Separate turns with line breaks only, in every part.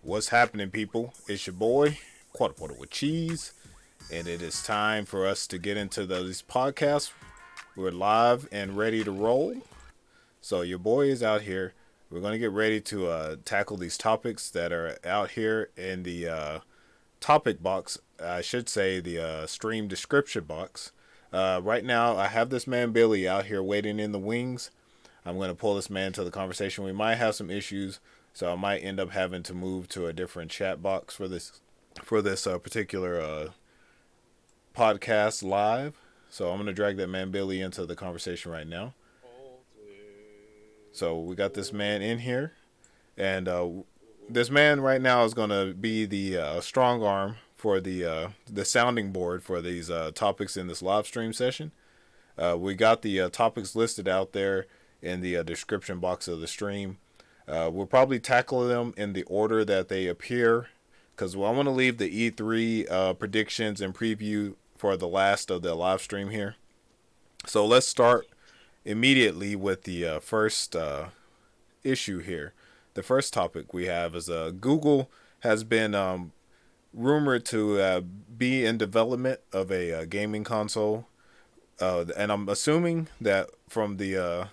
What's happening, people? It's your boy, Quarter Porter with Cheese, and it is time for us to get into these podcasts. We're live and ready to roll. So, your boy is out here. We're going to get ready to tackle these topics that are out here in the topic box. I should say the stream description box. Right now, I have this man Billy out here waiting in the wings. I'm going to pull this man to the conversation. We might have some issues, so I might end up having to move to a different chat box for this particular podcast live. So I'm going to drag that man Billy into the conversation right now. So we got this man in here, and this man right now is going to be the strong arm for the sounding board for these topics in this live stream session. We got the topics listed out there in the description box of the stream. We'll probably tackle them in the order that they appear, because I want to leave the E3 predictions and preview for the last of the live stream here. So let's start immediately with the first issue here. The first topic we have is Google has been rumored to be in development of a gaming console, and I'm assuming that from the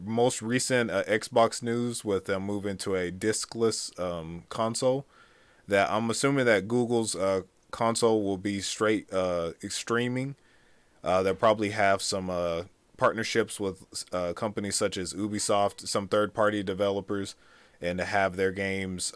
most recent Xbox news with them moving to a discless console, that I'm assuming that Google's console will be straight streaming. They'll probably have some partnerships with companies such as Ubisoft, some third-party developers, and to have their games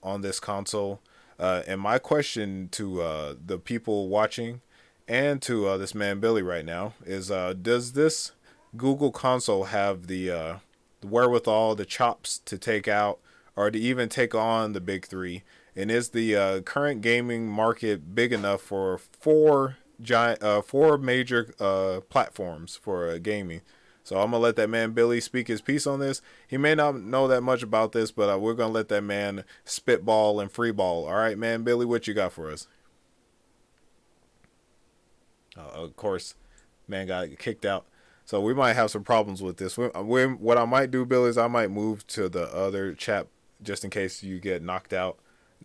on this console. And my question to the people watching and to this man Billy right now is, does this Google console have the wherewithal, the chops to take out or to even take on the big three? And is the current gaming market big enough for four major platforms for gaming? So I'm gonna let that man Billy speak his piece on this. He may not know that much about this, but we're gonna let that man spitball and freeball. All right, man, Billy, what you got for us? Of course, man got kicked out. So we might have some problems with this. What I might do, Bill, is I might move to the other chat just in case you get knocked out,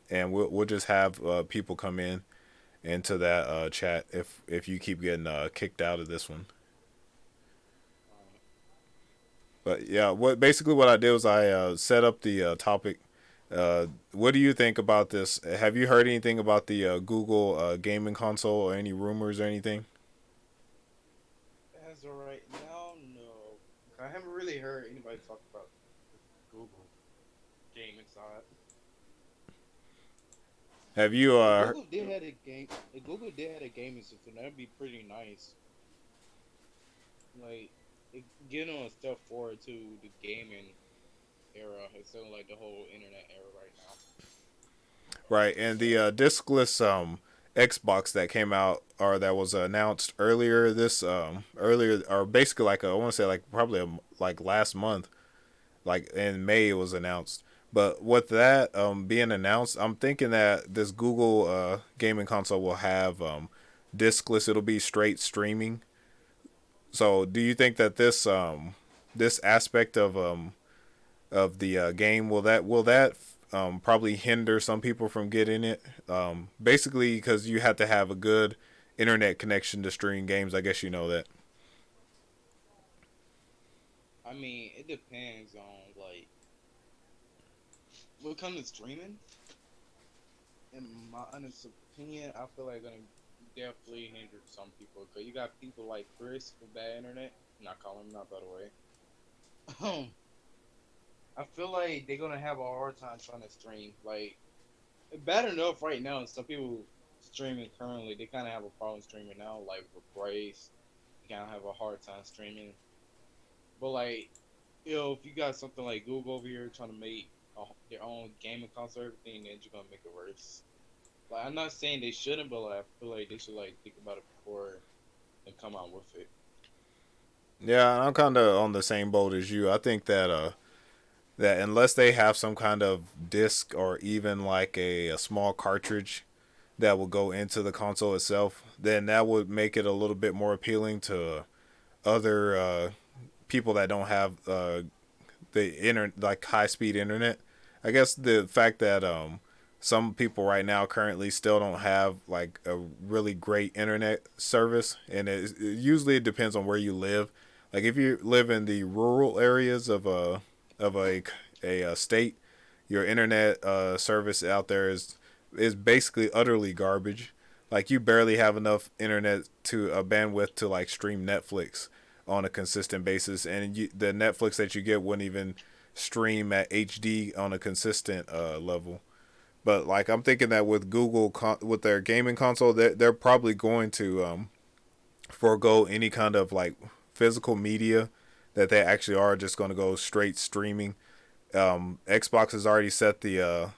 and we'll just have people come in into that chat if you keep getting kicked out of this one. But yeah, what I did was I set up the topic. What do you think about this? Have you heard anything about the Google gaming console or any rumors or anything?
As of right now, no. I haven't really heard anybody talk about Google gaming side.
Have you
If Google did have a game, if Google did have a gaming system, that'd be pretty nice. Like, getting on a step forward to the gaming era instead of like the whole internet era right now.
right? And the discless Xbox that came out or that was announced earlier or basically like I want to say like probably like last month, like in May it was announced. But with that being announced, I'm thinking that this Google gaming console will have discless. It'll be straight streaming. So, do you think that this aspect of the game will that probably hinder some people from getting it? Basically, because you have to have a good internet connection to stream games. I guess you know that.
I mean, it depends on like what comes to streaming. In my honest opinion, I feel like gonna definitely hinder some people because you got people like Chris with bad internet. I'm not calling him out by the way. I feel like they're gonna have a hard time trying to stream. Like bad enough right now. Some people streaming currently, they kind of have a problem streaming now. Like with Brace, they kind of have a hard time streaming. But like, if you got something like Google over here trying to make their own gaming console, everything, then you're gonna make it worse. Like I'm not saying they shouldn't, but like, I feel like they should like think about it before and come out with it.
Yeah, I'm kind of on the same boat as you. I think that unless they have some kind of disc or even like a small cartridge that will go into the console itself, then that would make it a little bit more appealing to other people that don't have the like high speed internet. I guess the fact that some people right now currently still don't have like a really great internet service, and usually it depends on where you live. Like if you live in the rural areas of a state, your internet service out there is basically utterly garbage. Like you barely have enough internet to bandwidth to like stream Netflix on a consistent basis, and the Netflix that you get wouldn't even stream at HD on a consistent level. But like I'm thinking that with Google with their gaming console, they're probably going to forego any kind of like physical media, that they actually are just going to go straight streaming. Xbox has already set the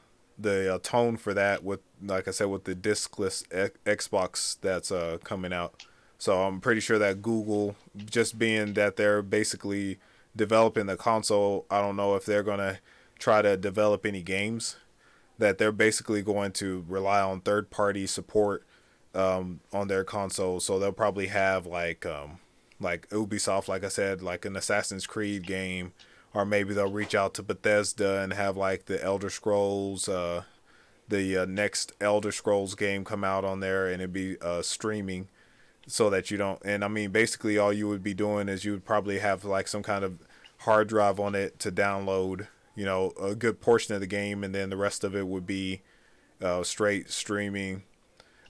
tone for that with, like I said, with the discless Xbox that's coming out. So I'm pretty sure that Google, just being that they're basically developing the console, I don't know if they're gonna try to develop any games. That they're basically going to rely on third party support on their console. So they'll probably have like Ubisoft, like I said, like an Assassin's Creed game, or maybe they'll reach out to Bethesda and have like the Elder Scrolls, the next Elder Scrolls game come out on there, and it'd be streaming, so that you don't. And I mean, basically, all you would be doing is you would probably have like some kind of hard drive on it to download, a good portion of the game, and then the rest of it would be straight streaming.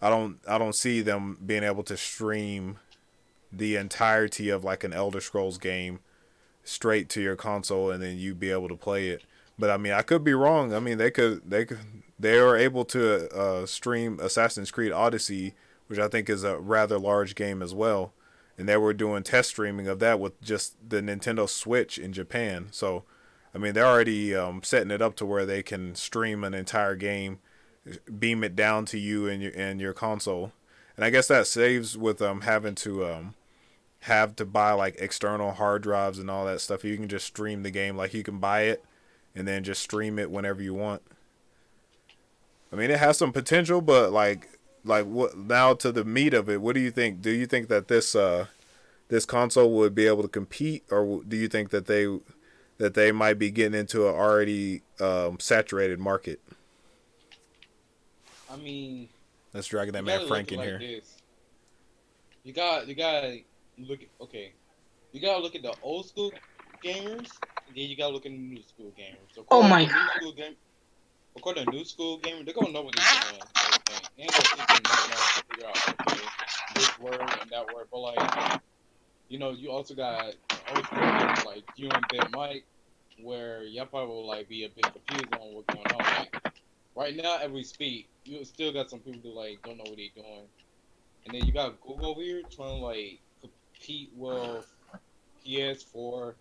I don't see them being able to stream the entirety of like an Elder Scrolls game straight to your console and then you be able to play it. But I mean, I could be wrong. I mean, they are able to stream Assassin's Creed Odyssey, which I think is a rather large game as well. And they were doing test streaming of that with just the Nintendo Switch in Japan. So, I mean, they're already setting it up to where they can stream an entire game, beam it down to you and your console. And I guess that saves with having to have to buy like external hard drives and all that stuff. You can just stream the game, like you can buy it and then just stream it whenever you want. I mean, it has some potential, but like what now to the meat of it? What do you think? Do you think that this console would be able to compete, or do you think that they might be getting into an already saturated market?
I mean,
Let's drag that
you
man
gotta look
Frank
at it
in
like
here.
this. You gotta look at, okay. You gotta look at the old school gamers, and then you gotta look at the new school gamers.
Oh my god.
According to new school gamers, they're gonna know what they're doing. Everything. They ain't gonna sit there and not figure out, okay, this word and that word. But like, you also got old school gamers like you and Bit Mike, where y'all probably will like be a bit confused on what's going on. Like right now, as we speak, you still got some people who like don't know what they're doing. And then you got Google over here trying to like compete with PS4,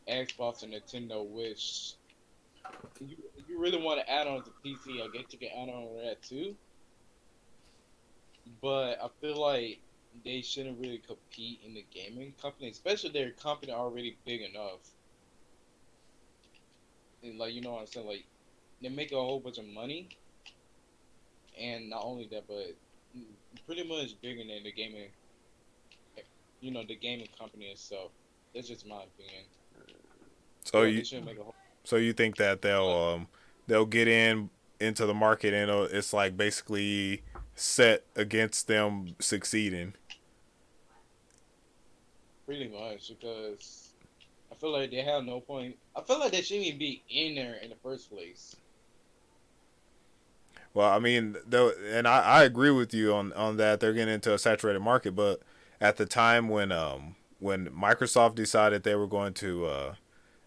Xbox, and Nintendo. Which you really want to add on to PC, I guess you can add on that too. But I feel like they shouldn't really compete in the gaming company, especially their company already big enough. And like what I'm saying, like they make a whole bunch of money, and not only that, but pretty much bigger than the gaming company itself. That's just my opinion. I
So
feel like
you
they shouldn't make a whole.
so you think that
But
they'll get into the market, and it's like basically set against them succeeding.
pretty much because I feel like they have no point. I feel like they shouldn't even be in there in the first place.
Well, I mean, though, and I agree with you on that. They're getting into a saturated market, but at the time when Microsoft decided they were going to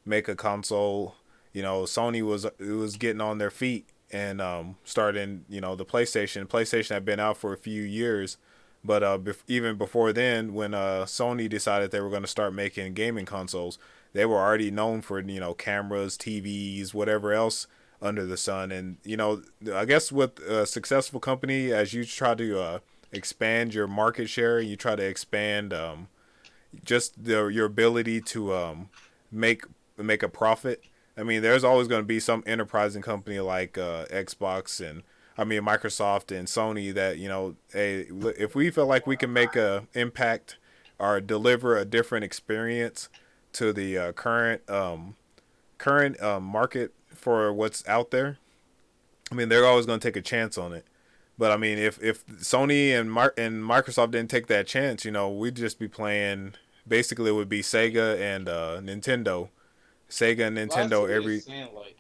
make a console, Sony was getting on their feet and starting, the PlayStation. PlayStation had been out for a few years, but even before then, when Sony decided they were going to start making gaming consoles, they were already known for cameras, TVs, whatever else under the sun. And I guess with a successful company, as you try to expand your market share, you try to expand just your ability to make make a profit. I mean, there's always going to be some enterprising company like Xbox and I mean Microsoft and Sony that hey, if we feel like we can make a impact or deliver a different experience to the current market for what's out there, I mean, they're always going to take a chance on it. But I mean, if Sony and Microsoft didn't take that chance, we'd just be playing. Basically, it would be Sega and Nintendo. Sega and
Well, I see
Nintendo
what you're
every.
saying. Like,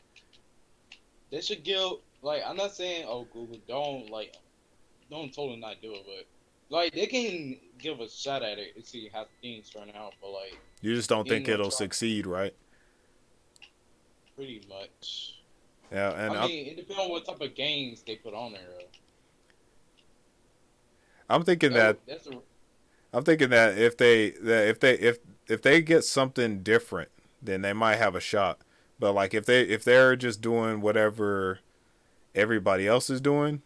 they should give. Like, I'm not saying, oh, Google, don't totally not do it, but like, they can give a shot at it and see how things turn out. But like,
You just don't
they ain't
think
gonna
it'll
try
succeed, right?
pretty much.
Yeah,
I
and
mean, it depends on what type of games they put on there.
I'm thinking that
That's a
I'm thinking that if they get something different, then they might have a shot. But like if they're just doing whatever everybody else is doing,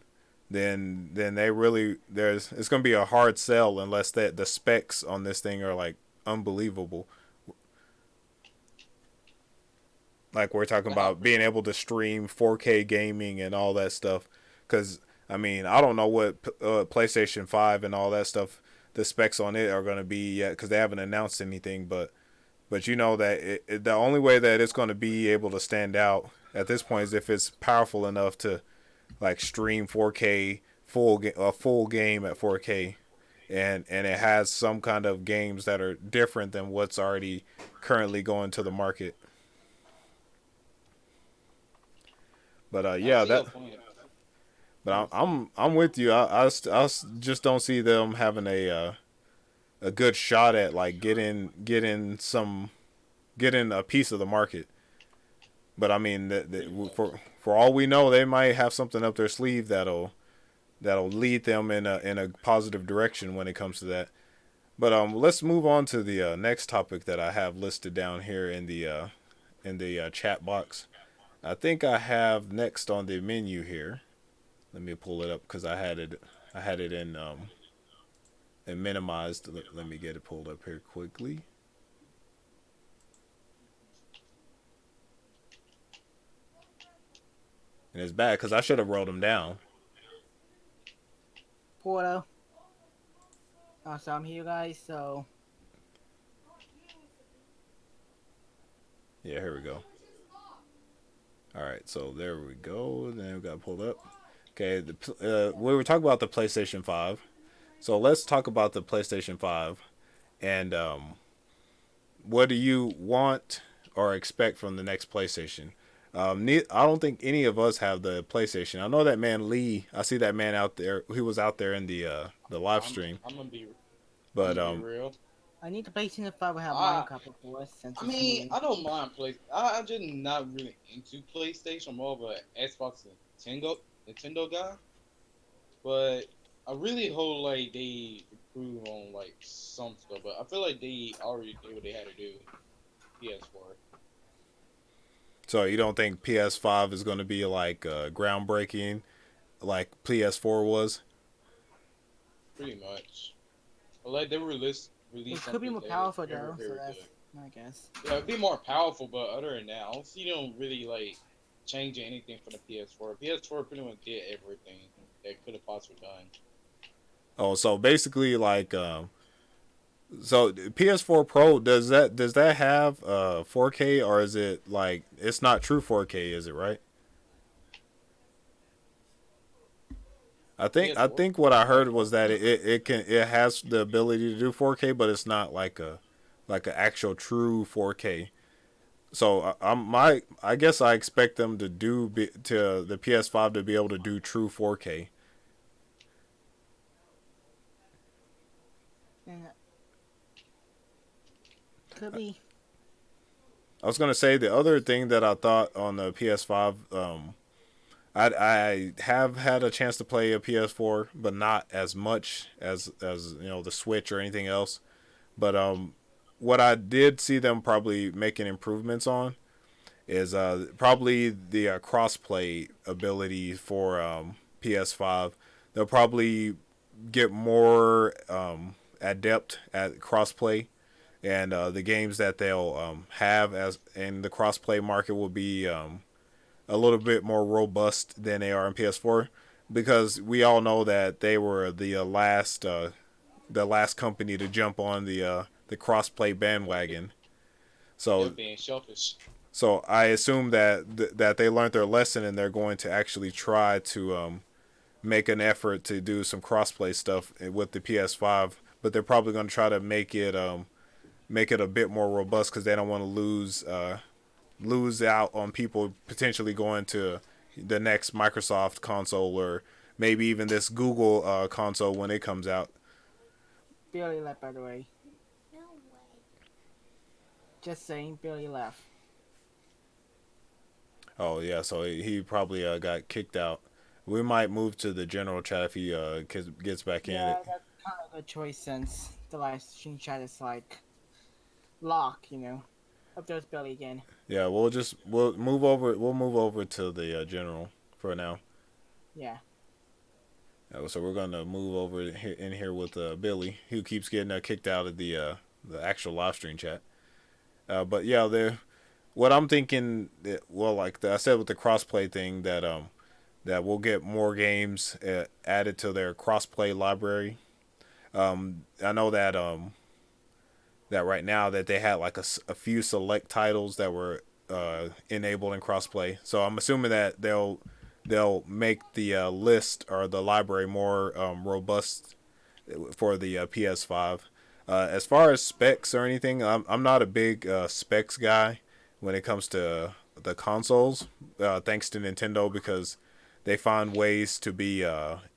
then they really it's gonna be a hard sell unless that the specs on this thing are like unbelievable. Like we're talking
but how
about being able to stream 4K gaming and all that stuff. Because I mean, I don't know what PlayStation 5 and all that stuff, the specs on it are going to be yet because they haven't announced anything. But you know that the only way that it's going to be able to stand out at this point is if it's powerful enough to like stream 4K a full game at 4K. And it has some kind of games that are different than what's already currently going to the market. But
I
yeah,
see
that
your point.
But I'm with you. I just don't see them having a good shot at like getting a piece of the market. But I mean,
Pretty much.
for all we know, they might have something up their sleeve that'll lead them in a positive direction when it comes to that. But let's move on to the next topic that I have listed down here in the chat box. I think I have next on the menu here. Let me pull it up because I had it in and minimized. Let me get it pulled up here quickly. And it's bad because I should have wrote them down.
Porto. So I'm here, guys. So
Yeah, here we go. All right, so there we go. Then we got pulled up. Okay, we were talking about the PlayStation 5. So let's talk about the PlayStation 5 and what do you want or expect from the next PlayStation? I don't think any of us have the PlayStation. I know that man Lee. I see that man out there. He was out there in the live
I'm
stream.
I'm gonna be I'm
But
gonna be real.
I need to PlayStation 5 will have
I
Minecraft, of course, since
I
it's
mean,
new.
I don't mind play. I'm just not really into PlayStation. I'm more of a Xbox and Nintendo guy. But I really hope like they improve on like some stuff. But I feel like they already did what they had to do. PS4,
so you don't think PS5 is going to be like groundbreaking like PS4 was?
pretty much. But like they release
It could be
something
more
that is
powerful
very
though, so
very
that's
good.
I guess.
Yeah, it'd be more powerful. But other than that, I don't see them really like changing anything for the PS4. PS4 pretty much did everything they could have possibly done.
Oh, so basically like so PS4 Pro does that have 4K or is it like it's not true 4K, is it right? I
PS4.
think what I
Oh,
heard was that it has the ability to do 4K, but it's not like an actual true 4K. So I guess I expect them to the PS5 to be able to do true 4K.
And could be.
I was gonna say the other thing that I thought on the PS5, I have had a chance to play a PS4, but not as much as the Switch or anything else. But what I did see them probably making improvements on is probably the crossplay ability for PS5. They'll probably get more adept at crossplay, and the games that they'll have as in the crossplay market will be a little bit more robust than they are in PS4, because we all know that they were the last company to jump on the crossplay bandwagon.
they're
So
being selfish.
So I assume that that they learned their lesson and they're going to actually try to make an effort to do some crossplay stuff with the PS5. But they're probably going to try to make it a bit more robust because they don't want to lose out on people potentially going to the next Microsoft console or maybe even this Google console when it comes out.
Billy left, by the way. Just saying, Billy left.
Oh yeah, so he probably got kicked out. We might move to the general chat if he gets back in
Yeah,
it.
that's kind of a good choice since the live stream chat is like locked, you know. Up there's Billy again.
Yeah, we'll move over. We'll move over to the general for now.
Yeah.
So we're gonna move over in here with Billy, who keeps getting kicked out of the actual live stream chat. But yeah, what I'm thinking, well, like I said with the crossplay thing, that we'll get more games added to their crossplay library. I know that right now that they had like a few select titles that were enabled in crossplay. So I'm assuming that they'll make the list or the library more robust for the PS5. As far as specs or anything, I'm not a big specs guy when it comes to the consoles. Thanks to Nintendo because they find ways to be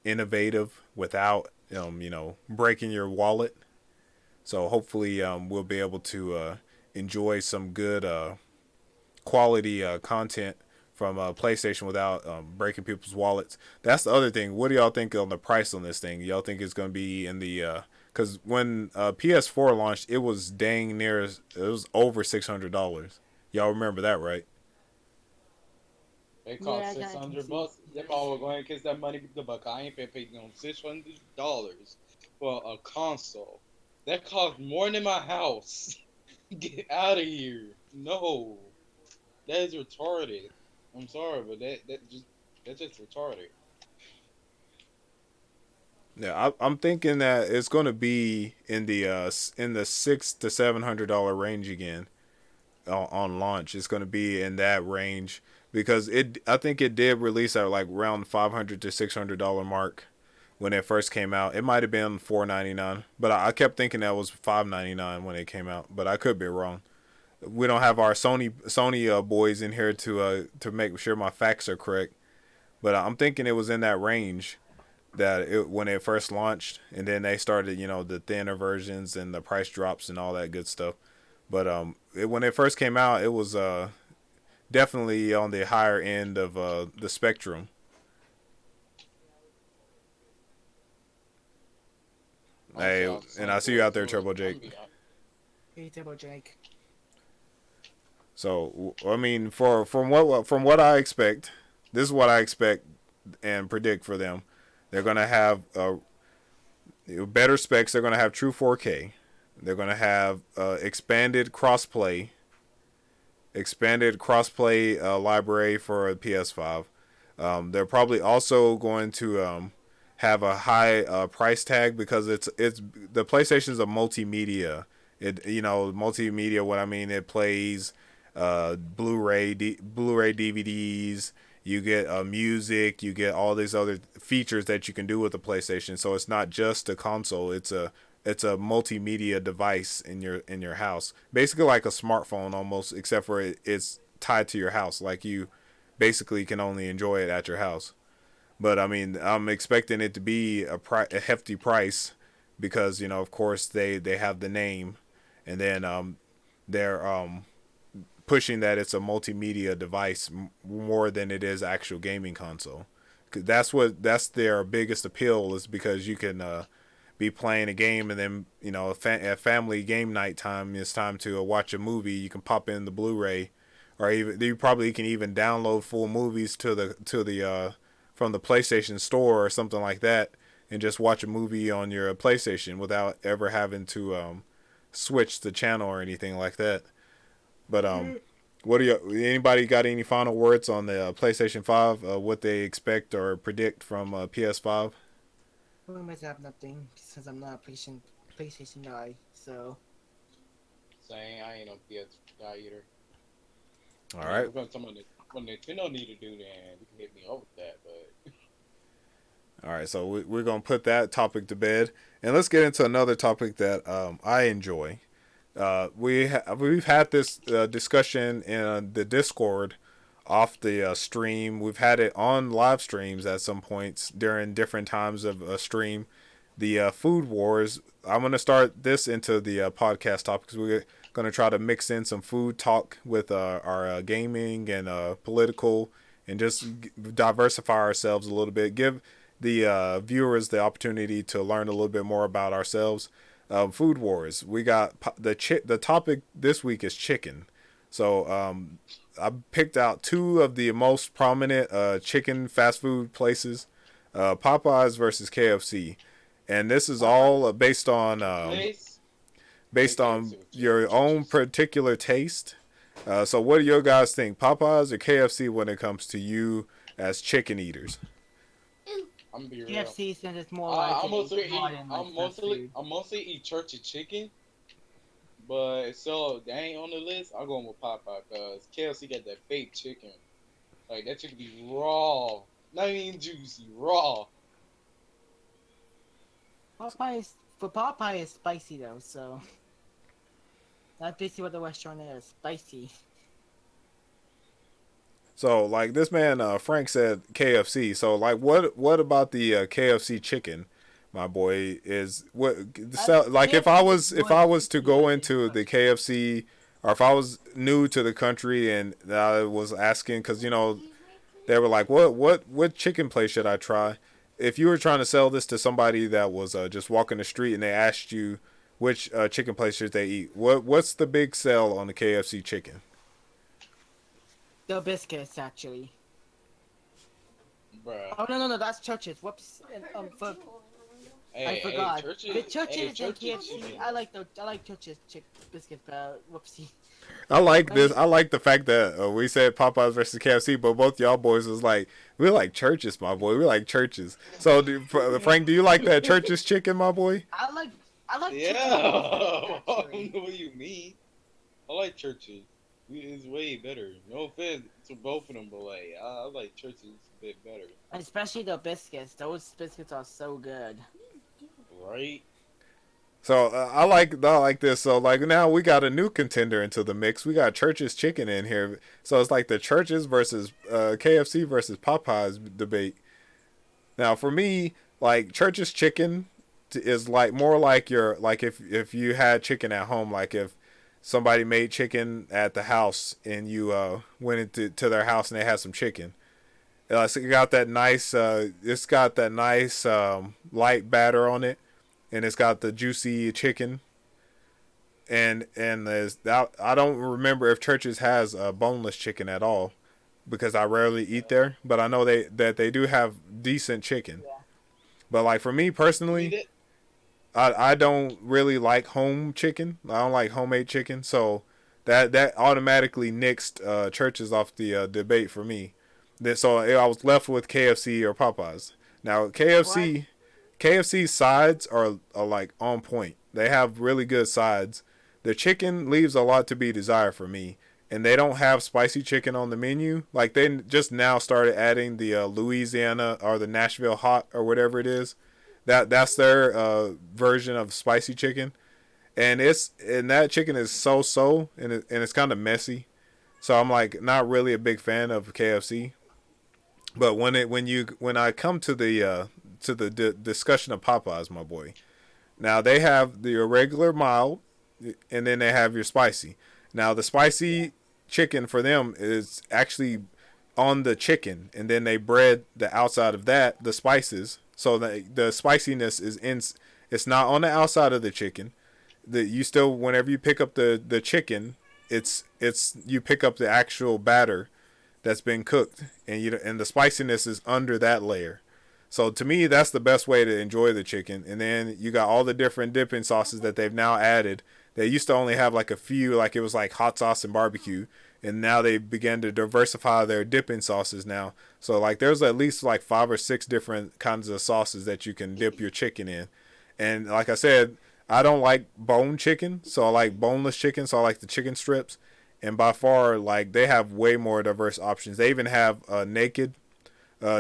innovative without breaking your wallet. So hopefully we'll be able to enjoy some good quality content from PlayStation without breaking people's wallets. That's the other thing. What do y'all think on the price on this thing? Y'all think it's going to be in the because when PS4 launched, it was dang near it was over $600. Y'all remember that, right?
It
Yeah,
cost
I
six
kind of can
hundred
see.
bucks. Them all were going to kiss that money the buck. I ain't been paying no $600 for a console. That cost more than my house. Get out of here. No. That is retarded. I'm sorry, but that's just retarded.
Yeah, I'm thinking that it's going to be in the $600 to $700 range again on launch. It's going to be in that range because I think it did release at like around $500 to $600 mark when it first came out. It might have been $499, but I kept thinking that was $599 when it came out. But I could be wrong. We don't have our Sony boys in here to make sure my facts are correct. But I'm thinking it was in that range when it first launched, and then they started the thinner versions and the price drops and all that good stuff. But when it first came out, it was definitely on the higher end of the spectrum.
Honestly,
Hey,
on
and
Sony
I see you
boys
out there,
too.
Turbo
I'm
Jake.
be honest.
Hey, Turbo Jake.
So I mean, from what I expect, this is what I expect and predict for them. They're gonna have better specs. They're gonna have true 4K. They're gonna have expanded crossplay library for PS5. They're probably also going to have a high price tag because it's the PlayStation's a multimedia. Multimedia. What I mean, it plays Blu-ray DVDs. You get music. You get all these other features that you can do with the PlayStation. So it's not just a console. It's a multimedia device in your house, basically like a smartphone almost, except for it's tied to your house. Like you basically can only enjoy it at your house. But I mean, I'm expecting it to be a hefty price because of course they have the name, and then they're pushing that it's a multimedia device more than it is actual gaming console. 'Cause that's their biggest appeal is because you can be playing a game and then at family game night time it's time to watch a movie. You can pop in the Blu-ray, or even you probably can even download full movies to the from the PlayStation Store or something like that, and just watch a movie on your PlayStation without ever having to switch the channel or anything like that. But what do anybody got any final words on the PlayStation 5? What they expect or predict from PS5?
We might have nothing since I'm not a PlayStation guy. So
Saying I ain't no PS guy either.
All
I mean,
right.
we're gonna talk about what Nintendo need to do, then you can hit me up with that. But
All right. So we're going to put that topic to bed. And let's get into another topic that I enjoy. We've had this discussion in the Discord off the stream. We've had it on live streams at some points during different times of a stream. The food wars. I'm gonna start this into the podcast topics. We're gonna try to mix in some food talk with our gaming and political, and just diversify ourselves a little bit. Give the viewers the opportunity to learn a little bit more about ourselves. Food wars. We got the topic this week is chicken. So I picked out two of the most prominent chicken fast food places: Popeyes versus KFC, and this is all
place,
based
take care of
on your own
churches.
particular taste. So, what do you guys think, Popeyes or KFC, when it comes to you as chicken eaters?
I'm gonna be real.
KFC since it's more like
I'm
a
mostly eat.
modern like fast food.
I'm mostly eat church and chicken. But so they ain't on the list. I'm going with Popeye because KFC got that fake chicken. Like that chicken be raw, not even juicy, raw.
Popeye is spicy though, so that's basically what the restaurant is. Spicy.
So, like this man Frank said, KFC. So, like, what about the KFC chicken, my boy? Is what so, like
KFC is
if
good.
I was to go
Yeah,
into the KFC, or if I was new to the country and I was asking, because they were like, what chicken place should I try? If you were trying to sell this to somebody that was just walking the street and they asked you which chicken place should they eat, what's the big sell on the KFC chicken?
the biscuits actually.
Bruh.
Oh no, that's churches. Whoops. I
Hey,
forgot.
churches.
The churches
Hey,
and
churches
KFC.
chicken.
I like churches biscuits, but whoopsie.
I like this.
Right?
I like the fact that we said Popeyes versus KFC, but both y'all boys was like, we like churches, my boy. We like churches. So, Frank, do you like that churches chicken, my boy?
I like
Yeah,
chicken
I don't
actually.
know what you mean. I like churches. It's way better. No offense to both of them, but like I like churches a bit better,
And especially the biscuits. Those biscuits are so good.
right?
So I like this. So like now we got a new contender into the mix. We got Church's Chicken in here. So it's like the Church's versus KFC versus Popeyes debate. Now for me, like Church's Chicken is like more like your like if you had chicken at home, like if somebody made chicken at the house and you went into their house and they had some chicken. So it got that nice. It's got that nice light batter on it, and it's got the juicy chicken. And there's I don't remember if Church's has boneless chicken at all, because I rarely eat there. But I know they do have decent chicken.
Yeah.
But like for me
See
personally,
that?
I don't really like home chicken. I don't like homemade chicken. So that automatically nixed Church's off the debate for me. So I was left with KFC or Popeyes. Now
What?
KFC sides are like on point. They have really good sides. The chicken leaves a lot to be desired for me, and they don't have spicy chicken on the menu. Like they just now started adding the Louisiana or the Nashville hot or whatever it is. That's their version of spicy chicken, and that chicken is so and it's kind of messy. So I'm like not really a big fan of KFC. But when I come to the discussion of Popeyes, my boy, now they have the regular mild, and then they have your spicy. Now the spicy chicken for them is actually on the chicken, and then they bread the outside of that the spices, so the spiciness is in. It's not on the outside of the chicken. You still, whenever you pick up the chicken, it's you pick up the actual batter that's been cooked, and the spiciness is under that layer. So to me, that's the best way to enjoy the chicken. And then you got all the different dipping sauces that they've now added. They used to only have like a few, like it was like hot sauce and barbecue, and now they began to diversify their dipping sauces now. So like there's at least like 5 or 6 different kinds of sauces that you can dip your chicken in. And like I said, I don't like bone chicken, so I like boneless chicken, so I like the chicken strips. and by far, like, they have way more diverse options. They even have naked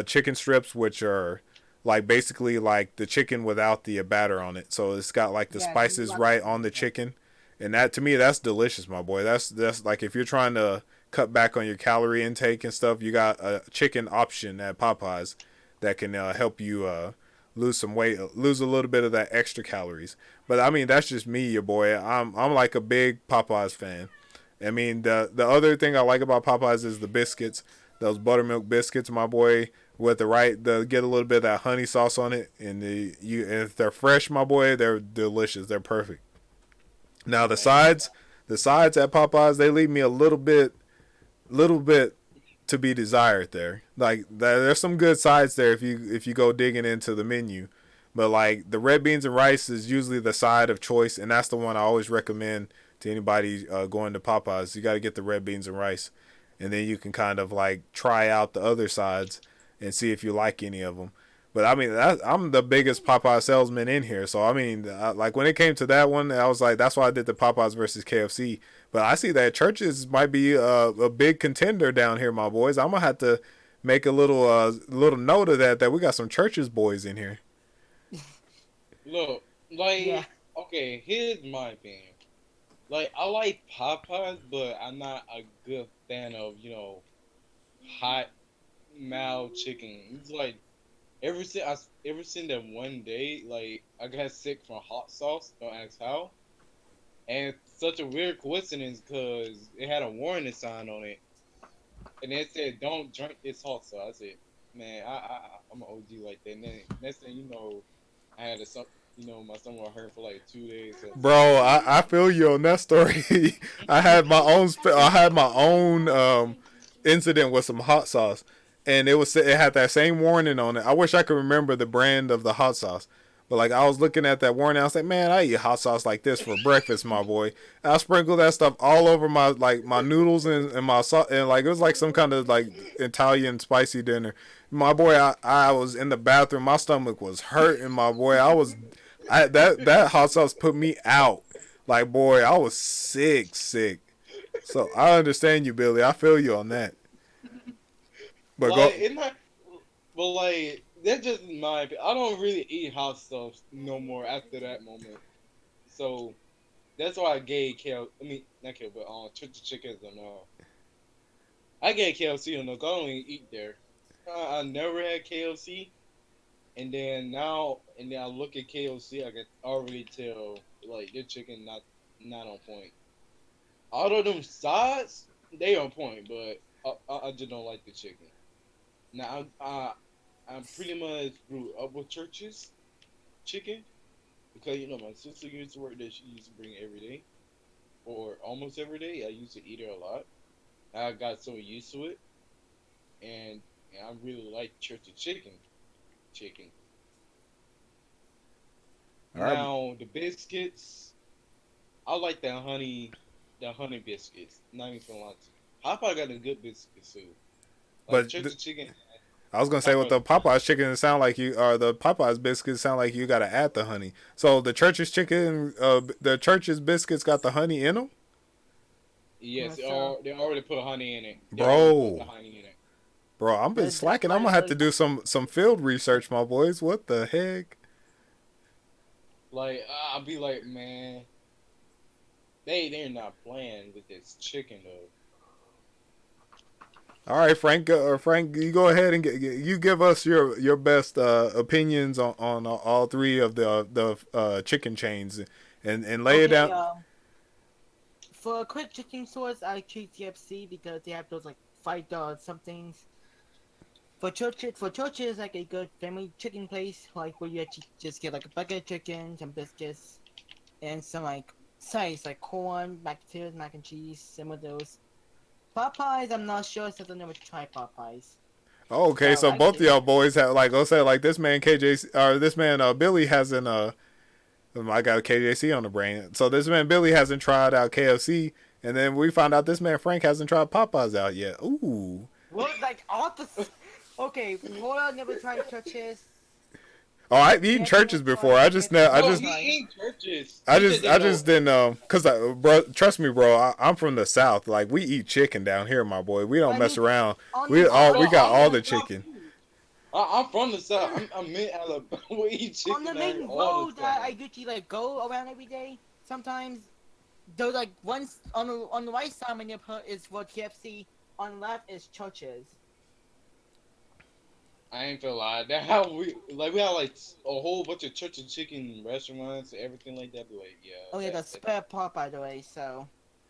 chicken strips, which are like basically like the chicken without the batter on it. So it's got like the
Yeah, so
spices
you
right on the chicken, and that to me that's delicious, my boy. That's like if you're trying to cut back on your calorie intake and stuff, you got a chicken option at Popeyes that can help you lose some weight, lose a little bit of that extra calories. But I mean that's just me, your boy. I'm like a big Popeyes fan. I mean, the other thing I like about Popeyes is the biscuits, those buttermilk biscuits, my boy, with the get a little bit of that honey sauce on it, and if they're fresh, my boy, they're delicious. They're perfect. Now
Man,
the sides at Popeyes, they leave me a little bit to be desired there. Like there's some good sides there if you go digging into the menu, but like the red beans and rice is usually the side of choice, and that's the one I always recommend to anybody going to Popeyes. You got to get the red beans and rice, and then you can kind of like try out the other sides and see if you like any of them. But I mean, I'm the biggest Popeye salesman in here, so I mean, like when it came to that one, I was like, that's why I did the Popeyes versus KFC. But I see that churches might be a big contender down here, my boys. I'm gonna have to make a little note of that we got some churches boys in here.
look,
Yeah.
like, okay, here's my opinion. Like, I like Popeyes, but I'm not a good fan of, hot, mild chicken. It's like, ever since that one day, like, I got sick from hot sauce, don't ask how. And it's such a weird coincidence because it had a warning sign on it. And it said, don't drink this hot sauce. I said, man, I'm an OG like that. And then next thing you know, I had my stomach hurt for like 2 days. So I
Bro,
said,
I feel you on that story. I had my own incident with some hot sauce, and it had that same warning on it. I wish I could remember the brand of the hot sauce, but like I was looking at that warning, I was like, man, I eat hot sauce like this for breakfast, my boy. And I sprinkled that stuff all over my noodles and my sauce, and like it was like some kind of like Italian spicy dinner. My boy, I was in the bathroom. My stomach was hurting, my boy. That hot sauce put me out. Like, boy, I was sick. So I understand you, Billy. I feel you on that. But
like,
go.
it's not, but like, that's just my opinion. I don't really eat hot stuff no more after that moment. So that's why I gave I mean, not Kale, but Church of Chickens and I gave KFC on the. I don't even eat there. I never had KFC, and then I look at KFC, I can already tell like their chicken not on point. All of them sides, they on point, but I just don't like the chicken. Now I'm pretty much grew up with Church's chicken because my sister used to work there. She used to bring it every day or almost every day. I used to eat it a lot. I got so used to it, and I really like Church's chicken. Chicken.
All right.
Now the biscuits, I like the honey biscuits. Not even gonna lie to you. Popeye got a good biscuits too. Like
But
Church's chicken,
I was gonna say with
Popeye.
the Popeyes chicken, it sound like you or the Popeyes biscuits sound like you gotta add the honey. So the church's chicken, the church's biscuits got the honey in them,
Yes,
So
they already put honey in it. They already put the
bro.
honey in it.
Bro, I'm been
that's
slacking. I'm
why
gonna
it's
have to
like
do some field research, my boys. What the heck?
Like I'll be like, man, they're not playing with this chicken though.
All right, Frank. Frank, you go ahead and you give us your best opinions on all three of the chicken chains, and lay it
okay.
down.
For quick chicken stores, I choose KFC because they have those like $5 somethings. For churches, like a good family chicken place, like where you actually just get like a bucket of chicken, some biscuits, and some like sides like corn, potatoes, mac and cheese, some of those. Popeyes, I'm not sure since I've never tried Popeyes.
Oh,
But
okay,
I
so
like
both of
it.
y'all boys have like let's say like this man KJ or this man Billy hasn't I got KJC on the brain. So this man Billy hasn't tried out KFC, and then we found out this man Frank hasn't tried Popeyes out yet. Ooh.
What like all the? Okay, Florida never tried churches.
Oh, I've eaten
Yeah,
churches before.
No, he ain't churches. He said
I
they
just
know.
didn't cause bro, trust me, bro. I'm from the South. Like we eat chicken down here, my boy. We don't
I
mess
mean,
around.
on
We
the
I'm
all
south
we
from
got
I'm
all
from
the
the south
chicken.
too. I'm from the south. I'm in Alabama. We eat
on
chicken
the
there
main
all the
road that I
time.
usually like go around every day. Sometimes though, like once on the right side when you put is for KFC, on the left is churches.
I ain't feel like that. How we have like a whole bunch of church and chicken restaurants, everything like that. Be like, yeah,
Oh yeah, the
that
spare part by the way. So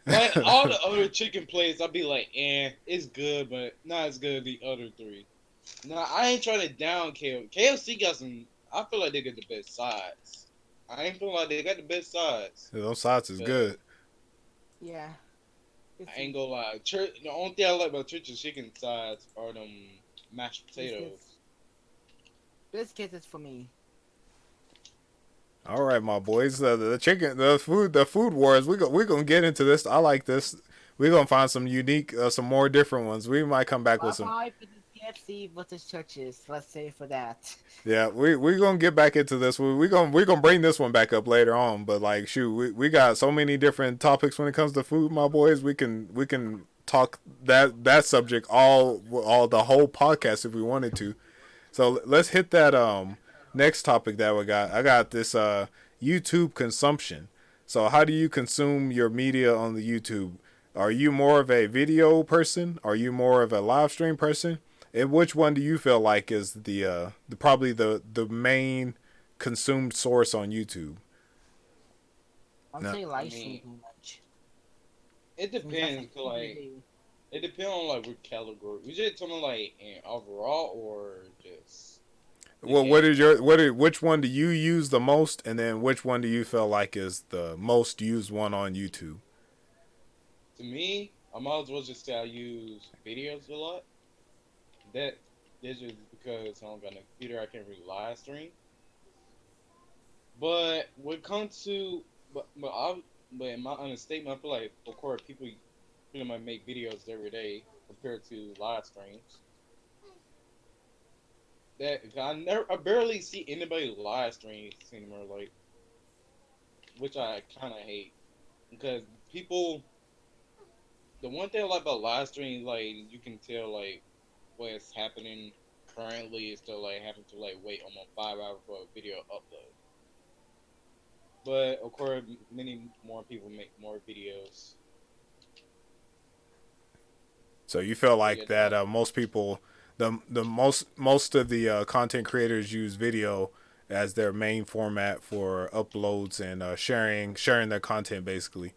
like all the other chicken places, I'd be like, it's good, but not as good as the other three. Nah, I ain't trying to down KFC got some. I feel like they got the best sides. I ain't feeling like they got the best sides.
Those sides is
But
good.
yeah, it's
I ain't gonna lie. The only thing I like about church and chicken sides are them mashed potatoes.
biscuits. Biscuits is for me.
All right, my boys. The chicken, the food wars. We gonna get into this. I like this. We gonna find some unique, some more different ones. We might come back with some.
Popeye versus KFC versus churches. Let's say for that.
Yeah, we gonna get back into this. We gonna bring this one back up later on. But like, shoot, we got so many different topics when it comes to food, my boys. We can talk that subject all the whole podcast if we wanted to. So let's hit that next topic that we got. I got this YouTube consumption. So how do you consume your media on the YouTube? Are you more of a video person? Are you more of a live stream person? And which one do you feel like is the probably the main consumed source on YouTube?
I'll
No.
say
I
live
mean,
stream too much.
it
Since that's
depends.
like
'Cause, like,
easy.
it depends on like what category. You just talking like in overall or just the
Well, what
game?
is which one do you use the most, and then which one do you feel like is the most used one on YouTube?
To me, I might as well just say I use videos a lot. That That's just because I don't got a computer. I can't really live stream. But when it comes to but in my honest statement, I feel like of course people pretty much make videos every day compared to live streams. That I barely see anybody live stream anymore, like which I kind of hate because people. The one thing I like about live stream, like you can tell like what's happening currently is still like having to like wait almost 5 hours for a video upload. But of course, many more people make more videos.
So you feel
So yeah,
like that most people, the most of the content creators use video as their main format for uploads and sharing their content basically.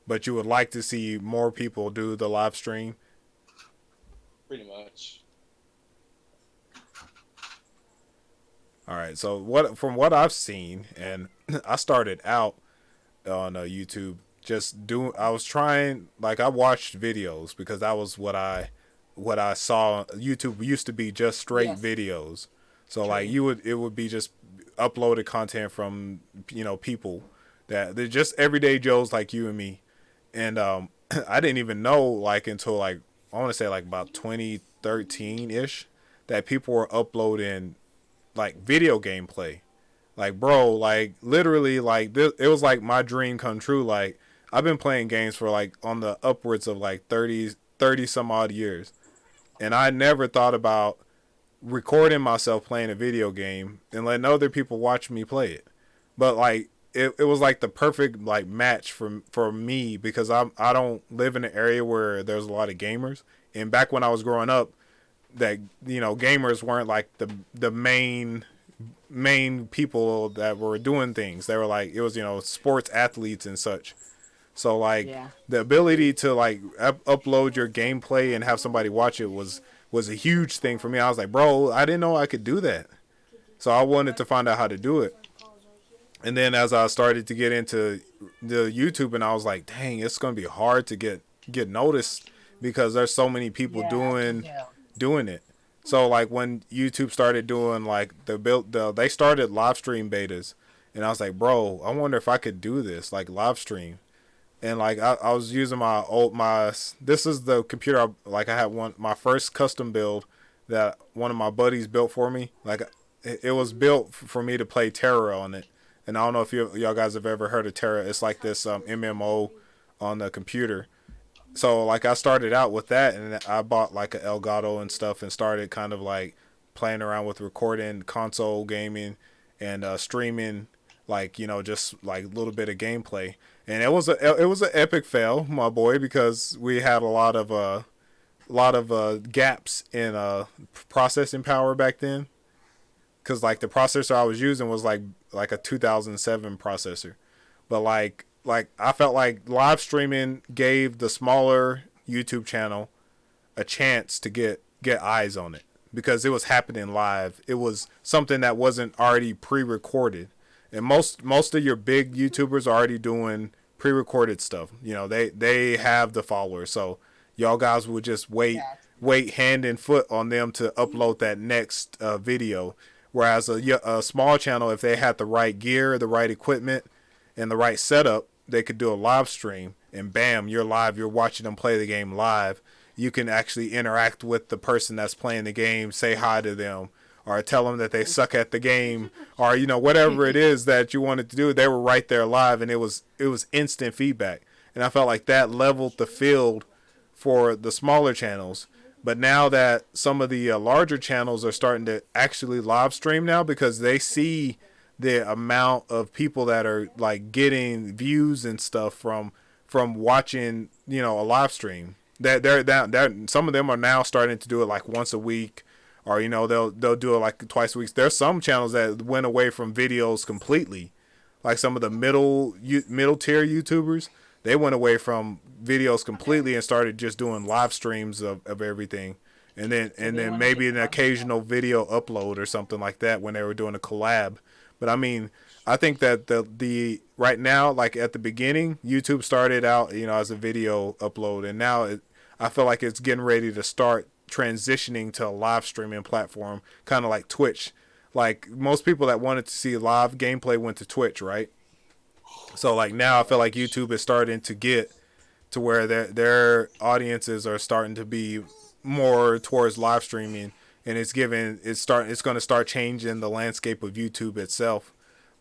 But you would like to see more people do the live stream.
pretty much.
All right. So from what I've seen, and I started out on YouTube just doing. I was trying like I watched videos because that was what I saw. YouTube used to be just straight
Yes.
videos. So like
True.
it would be just uploaded content from people that they're just everyday Joes like you and me. And I didn't even know like until like I want to say like about 2013 ish that people were uploading like video gameplay. Like bro, like literally like it was like my dream come true. Like I've been playing games for like on the upwards of like 30 some odd years. And I never thought about recording myself playing a video game and letting other people watch me play it. But like it was like the perfect like match for me because I don't live in an area where there's a lot of gamers. And back when I was growing up, that gamers weren't like the main people that were doing things. They were like it was sports athletes and such. So like
Yeah.
the ability to like upload your gameplay and have somebody watch it was a huge thing for me. I was like, bro, I didn't know I could do that. So I wanted to find out how to do it. And then as I started to get into the YouTube, and I was like, dang, it's gonna be hard to get noticed because there's so many people
Yeah, I can
doing
tell.
doing it. So like when YouTube started doing like they started live stream betas, and I was like, bro, I wonder if I could do this like live stream. And like I was using this is the computer like I had my first custom build that one of my buddies built for me. Like it was built for me to play Terra on it. And I don't know if y'all guys have ever heard of Terra. It's like this MMO on the computer. So like I started out with that, and I bought like a Elgato and stuff, and started kind of like playing around with recording console gaming and streaming, like just like a little bit of gameplay. And it was an epic fail, my boy, because we had a lot of gaps in processing power back then. Because like the processor I was using was like a 2007 processor, but like I felt like live streaming gave the smaller YouTube channel a chance to get eyes on it because it was happening live. It was something that wasn't already pre-recorded, and most of your big YouTubers are already doing pre-recorded stuff. They have the followers, so y'all guys would just wait hand and foot on them to upload that next video. Whereas a small channel, if they had the right gear, the right equipment, and the right setup, they could do a live stream, and bam, you're live. You're watching them play the game live. You can actually interact with the person that's playing the game, say hi to them, or tell them that they suck at the game, or whatever it is that you wanted to do. They were right there live, and it was instant feedback. And I felt like that leveled the field for the smaller channels. But now that some of the larger channels are starting to actually live stream now, because they see the amount of people that are like getting views and stuff from watching a live stream, that some of them are now starting to do it like once a week, or they'll do it like twice a week. There's some channels that went away from videos completely, like some of the middle tier YouTubers. They went away from videos completely and started just doing live streams of everything, and then maybe an occasional video upload or something like that when they were doing a collab. But I mean, I think that the right now, like at the beginning, YouTube started out as a video upload, and now I feel like it's getting ready to start transitioning to a live streaming platform, kind of like Twitch. Like most people that wanted to see live gameplay went to Twitch, right? So like now I feel like YouTube is starting to get to where their audiences are starting to be more towards live streaming, and it's going to start changing the landscape of YouTube itself.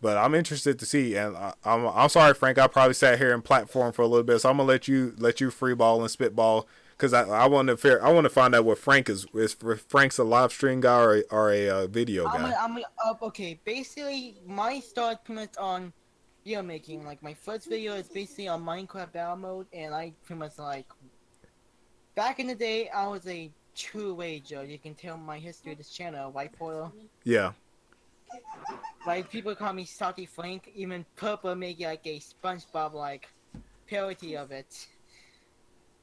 But I'm interested to see, and I'm sorry, Frank, I probably sat here and platform for a little bit, so I'm gonna let you free ball and spitball, because I want to find out what Frank is if Frank's a live stream guy or a video guy.
Okay, basically my start pretty much on video making. Like my first video is basically on Minecraft battle mode, and I pretty much like back in the day I was a true rager. You can tell my history of this channel, White Portal.
Yeah.
Like people call me Salty Frank. Even Purple make like a SpongeBob like parody of it.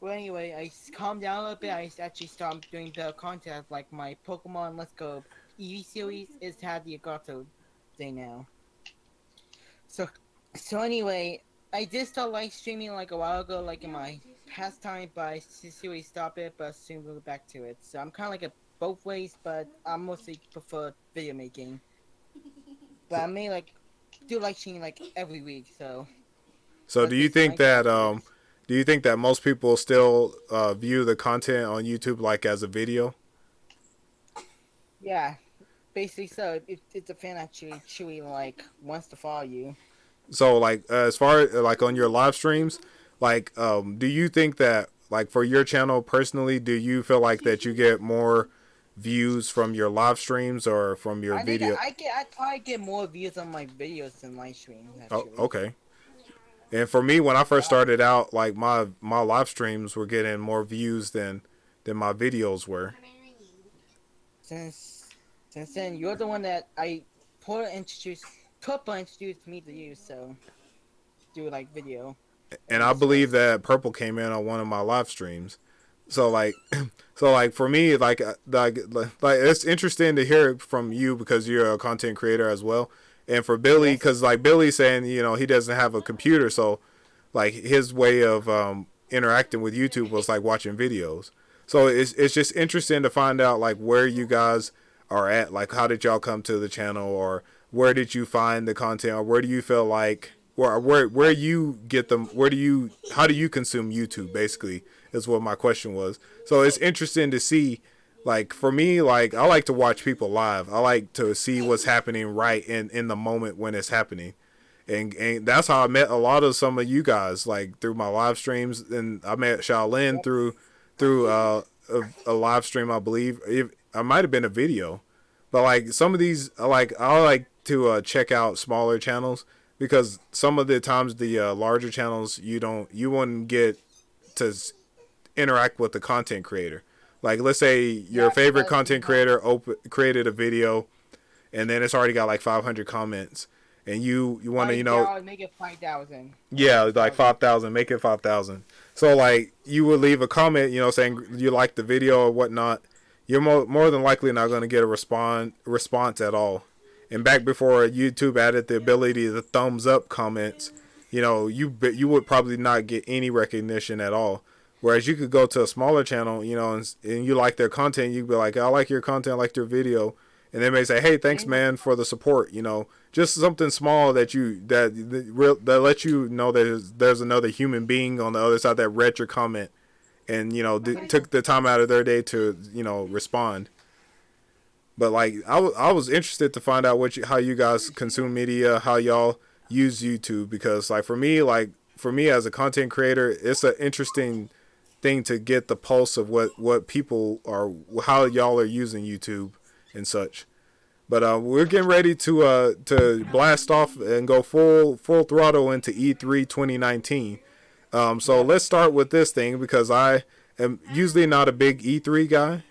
Well, anyway, I calmed down a little bit. I actually started doing the content like my Pokemon Let's Go EV series is had the Agato thing now. So anyway, I did start live streaming like a while ago, like in my pastime, but I seriously stopped it, but soon we'll go back to it. So I'm kind of like a both ways, but I mostly prefer video making. But I may like do live streaming like every week. So
do you think that most people still view the content on YouTube like as a video?
Yeah, basically so. If the fan actually truly like wants to follow you.
So like as far as like on your live streams, like do you think that like for your channel personally, do you feel like that you get more views from your live streams or from your video?
I probably get more views on my videos than live streams.
Oh, okay. And for me, when I first started out, like my live streams were getting more views than my videos were.
Since then, you're the one that Purple introduced me to you, so do like video.
And I believe that Purple came in on one of my live streams. So like for me, like it's interesting to hear from you because you're a content creator as well. And for Billy, because like Billy's saying, he doesn't have a computer, so like his way of interacting with YouTube was like watching videos. So it's just interesting to find out like where you guys are at. Like how did y'all come to the channel, or where did you find the content, or where do you feel like where you get them? How do you consume YouTube? Basically, is what my question was. So it's interesting to see Like for me, like I like to watch people live. I like to see what's happening right in the moment when it's happening. And that's how I met a lot of some of you guys, like through my live streams. And I met Shaolin through a live stream, I believe. I might have been a video, but like some of these, like I like to check out smaller channels because some of the times the larger channels you wouldn't get to interact with the content creator. Like let's say your
Yeah,
favorite
because
content creator created a video and then it's already got like 500 comments and you want to
make it 5,000 or
yeah, like
6,000.
5,000, make it 5,000. So like you would leave a comment, saying you like the video or whatnot. You're more than likely not going to get a response at all. And back before YouTube added the ability to thumbs up comments, you would probably not get any recognition at all. Whereas you could go to a smaller channel, and you like their content, you'd be like, I like your content, I like your video, and they may say, hey, thanks, man, for the support. Just something small that lets you know that there's another human being on the other side that read your comment and took the time out of their day to respond. But like I was interested to find out how you guys consume media, how y'all use YouTube, because for me as a content creator, it's an interesting thing to get the pulse of what people are, how y'all are using YouTube and such. But we're getting ready to blast off and go full throttle into E3 2019. So let's start with this thing because I am usually not a big E3 guy,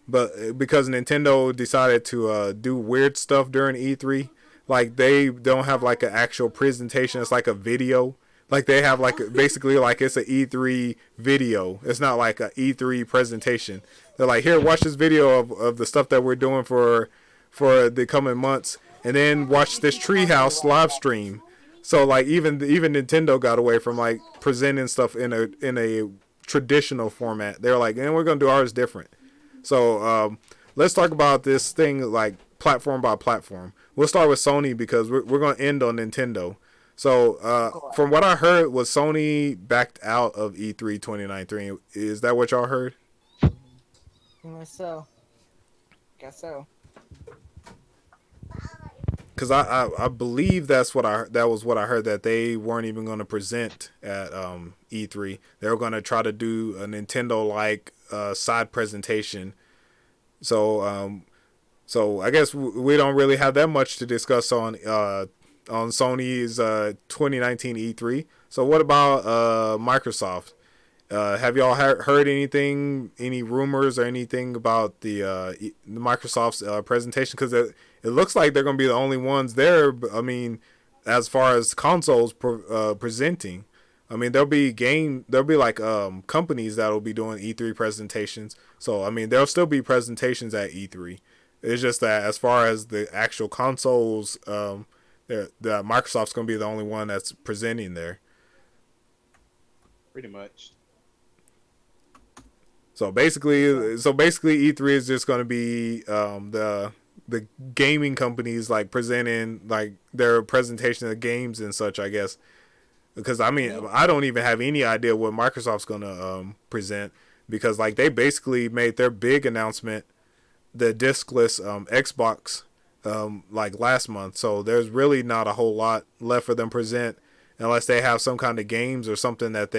but because Nintendo decided to do weird stuff during E3, like they don't have like an actual presentation. It's like a video. Like they have like basically like it's an E3 video. It's not like an E3 presentation. They're like, here, watch this video of the stuff that we're doing for the coming months, and then watch this Treehouse live stream. So like even Nintendo got away from like presenting stuff in a traditional format. They're like, and we're gonna do ours different. So let's talk about this thing like platform by platform. We'll start with Sony because we're gonna end on Nintendo. So from what I heard, was Sony backed out of E3 2019? Is that what y'all heard?
So, guess so.
Because I believe that was what I heard, that they weren't even going to present at E3. They were going to try to do a Nintendo like side presentation. So so I guess we don't really have that much to discuss on Sony's 2019 E3. So what about Microsoft? Have y'all heard anything, any rumors or anything about the Microsoft's presentation? Because it looks like they're going to be the only ones there. I mean, as far as consoles presenting, I mean there'll be like companies that'll be doing E3 presentations. So I mean there'll still be presentations at E3. It's just that as far as the actual consoles, the Microsoft's going to be the only one that's presenting there.
Pretty much.
So basically, E3 is just going to be the gaming companies like presenting like their presentation of games and such, I guess. Because I mean, I don't even have any idea what Microsoft's going to present, because like they basically made their big announcement, the discless Xbox, like last month. So there's really not a whole lot left for them to present unless they have some kind of games or something that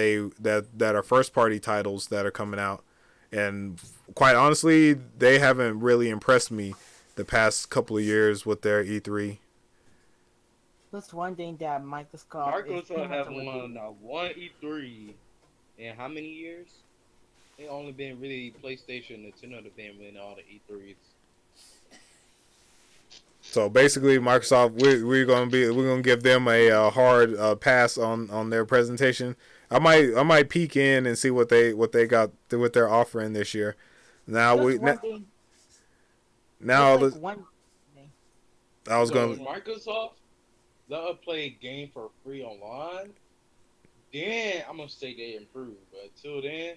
are first party titles that are coming out. And quite honestly, they haven't really impressed me the past couple of years with their E3.
That's one thing that
Microsoft have won one E3 in how many years? It only been really PlayStation and Nintendo have been winning all the E3s.
So basically, Microsoft, we're gonna give them a hard pass on their presentation. I might peek in and see what they got, what they're offering this year. Now I was going.
Microsoft, they'll play a game for free online. Then I'm gonna say they improve, but until then,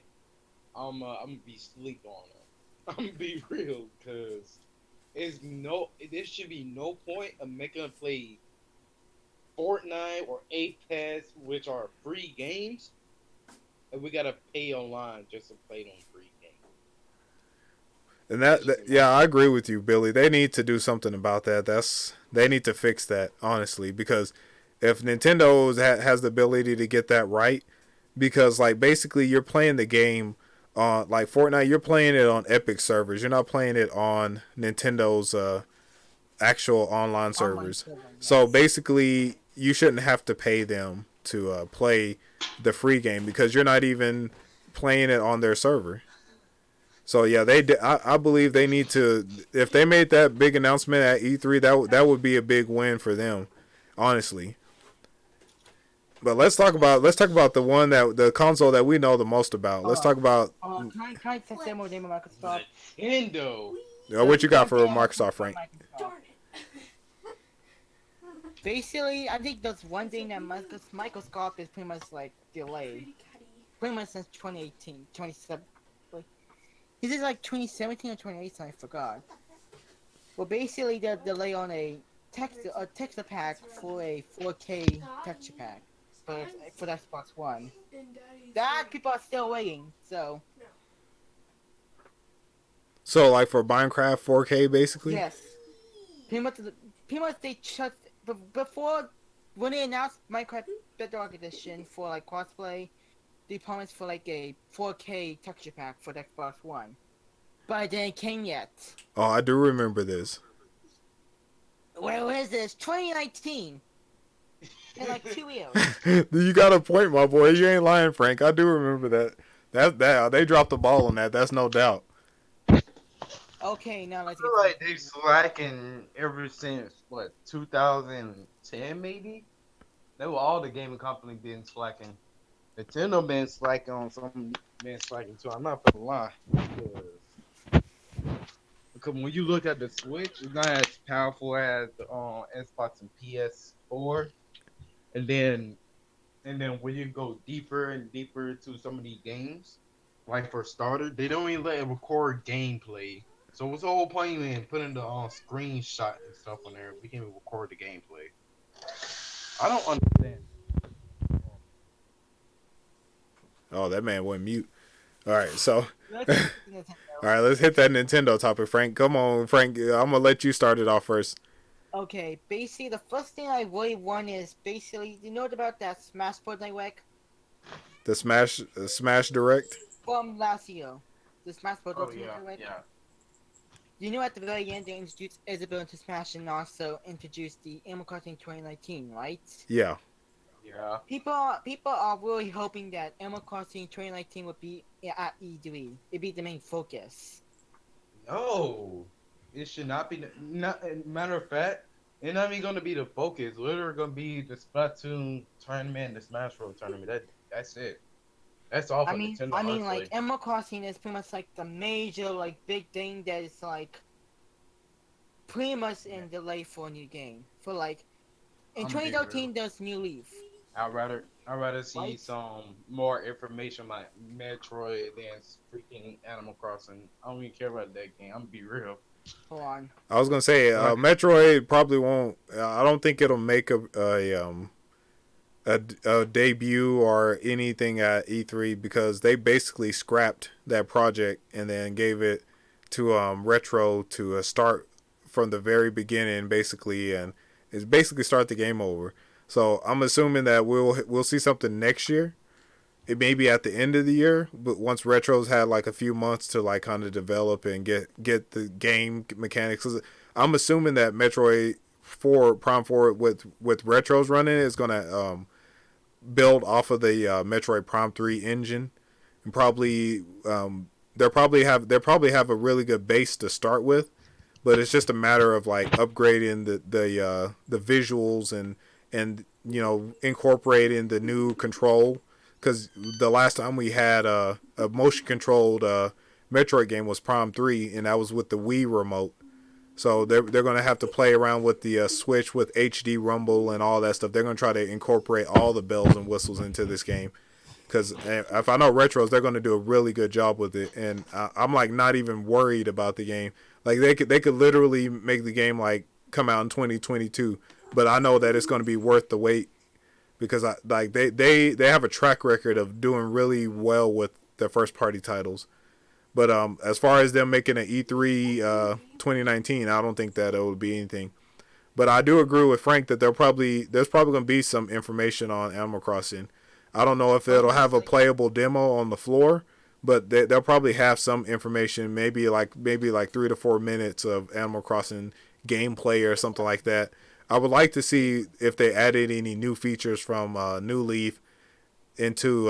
I'm gonna be sleep on them. I'm gonna be real, cause there should be no point of making them play Fortnite or Apex, which are free games, and we gotta pay online just to play them free games.
And
That's just
yeah, I agree with you, Billy. They need to do something about that. They need to fix that, honestly, because if Nintendo has the ability to get that right, because like basically you're playing the game on like Fortnite, you're playing it on Epic servers. You're not playing it on Nintendo's actual online
Online
servers.
server,
So
yes.
basically, you shouldn't have to pay them to play the free game because you're not even playing it on their server. So yeah, I believe they need to. If they made that big announcement at E3, that would be a big win for them, honestly. But let's talk about the console that we know the most about. Let's
Uh,
talk about
can I say more name of Microsoft?
Nintendo.
The
what you got
one
for
thing I hope
Microsoft,
about
Frank.
Microsoft. Basically, I think that's one thing that Microsoft is pretty much like delayed. Pretty much since 2018, 27. Wait, is it like 2017 or 2018? I forgot. Well, basically, the delay on a texture pack for a 4K texture pack for the Xbox One. That people are still waiting. So
So like for Minecraft 4K, basically.
yes, pretty much, pretty much they just before when they announced Minecraft Bedrock Edition for like crossplay, they promised for like a 4K texture pack for the Xbox One, but it didn't came yet.
Oh, I do remember this.
Where is this? 2019. In like 2 years.
You got a point, my boy. You ain't lying, Frank. I do remember that. That they dropped the ball on that. That's no doubt.
Okay, now
I
let's
feel
get
like they slacking ever since what 2010 maybe. They were all the gaming company been slacking. Nintendo been slacking on some, been slacking too. I'm not gonna lie. Because when you look at the Switch, it's not as powerful as the Xbox and PS4. And then when you go deeper and deeper to some of these games, like for starter, they don't even let it record gameplay. So what's the whole point in putting the screenshot and stuff on there? We can even record the gameplay. I don't understand.
Oh, that man went mute. All right, so
let's get to Nintendo.
all right, let's hit that Nintendo topic, Frank. Come on, Frank. I'm gonna let you start it off first.
Okay, basically the first thing I really want is basically you know about that Smash Bros. Direct
The Smash Direct.
from last year, the Smash Bros.
Oh
Ultimate
yeah,
Direct.
yeah.
You know at the very end they introduced Isabelle into Smash and also introduced the Animal Crossing 2019, right?
Yeah.
Yeah.
People are really hoping that Animal Crossing 2019 would be at E3. It'd be the main focus.
No, it should not be. Not matter of fact, it's not even gonna be the focus. Literally gonna be the Splatoon tournament, the Smash Bros. Tournament. That's it. That's all for Nintendo.
I mean,
Honestly.
like Animal Crossing is pretty much like the major, like big thing that is like pretty much in delay for a new game. For like in
I'm gonna be real.
2013, there's New Leaf.
I'd rather see
Right?
some more information like Metroid than freaking Animal Crossing. I don't even care about that game. I'm gonna be real.
Hold on.
I was gonna say
Like,
Metroid probably won't. I don't think it'll make a debut or anything at E3 because they basically scrapped that project and then gave it to Retro to start from the very beginning, basically, and it's basically start the game over. So I'm assuming that we'll see something next year. It may be at the end of the year, but once Retro's had like a few months to like kind of develop and get the game mechanics. I'm assuming that Metroid 4 Prime 4 with Retro's running is gonna build off of the Metroid Prime 3 engine, and probably they'll probably have a really good base to start with, but it's just a matter of like upgrading the visuals and incorporating the new control, because the last time we had a motion controlled Metroid game was Prime 3, and that was with the Wii remote. So they're going to have to play around with the Switch with HD Rumble and all that stuff. They're going to try to incorporate all the bells and whistles into this game. Because if I know Retros, they're going to do a really good job with it. And I'm like not even worried about the game. Like they could literally make the game like come out in 2022. But I know that it's going to be worth the wait, because they have a track record of doing really well with their first party titles. But as far as them making an E3 2019, I don't think that it would be anything. But I do agree with Frank that there's probably gonna be some information on Animal Crossing. I don't know if
But
it'll have a
honestly,
playable demo on the floor, but they'll probably have some information, maybe like 3 to 4 minutes of Animal Crossing gameplay or something like that. I would like to see if they added any new features from New Leaf into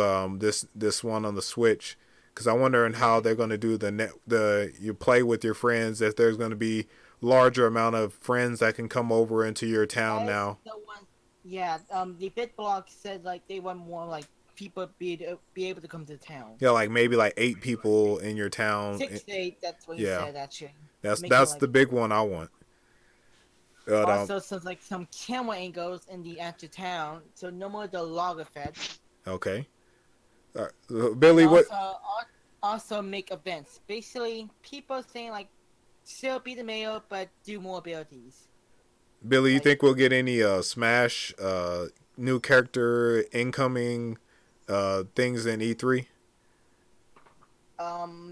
this one on the Switch, because I wonder how they're going to do the you play with your friends, if there's going to be larger amount of friends that can come over into your town
as
now.
the one, yeah, the BitBlock said like they want more like people be able to come to town.
Yeah, like maybe like 8 people in your town.
6 to 8, that's what he
Yeah,
said actually.
that's
Make it
that's
like
the big one I want. But
also some like some camera angles in the actual town, so no more the log effect.
okay,
And
Billy, what
also make events. Basically, people saying like still be the mayor but do more abilities.
Billy, you
Like
think we'll get any Smash new character incoming things in E3?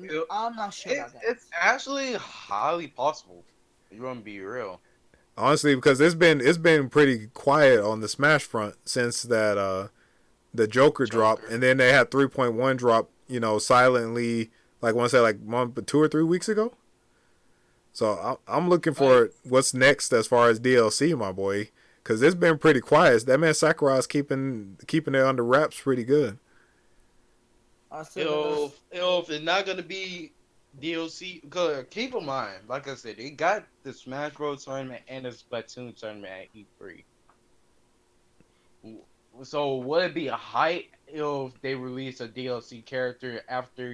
It-
I'm not sure about that.
it's actually highly possible. You want to be real?
Honestly, because it's been pretty quiet on the Smash front since that the Joker drop,
Joker.
and then they had 3.1 drop, silently, like I want to say like 2 or 3 weeks ago. So I'm looking
Like
for what's next as far as DLC, my boy, because it's been pretty quiet. That man Sakurai's keeping it under wraps pretty good.
Also,
if it's not gonna be DLC, cause keep in mind, like I said, they got the Smash Bros tournament and the Splatoon tournament at E3. So would it be a hype if they release a DLC character after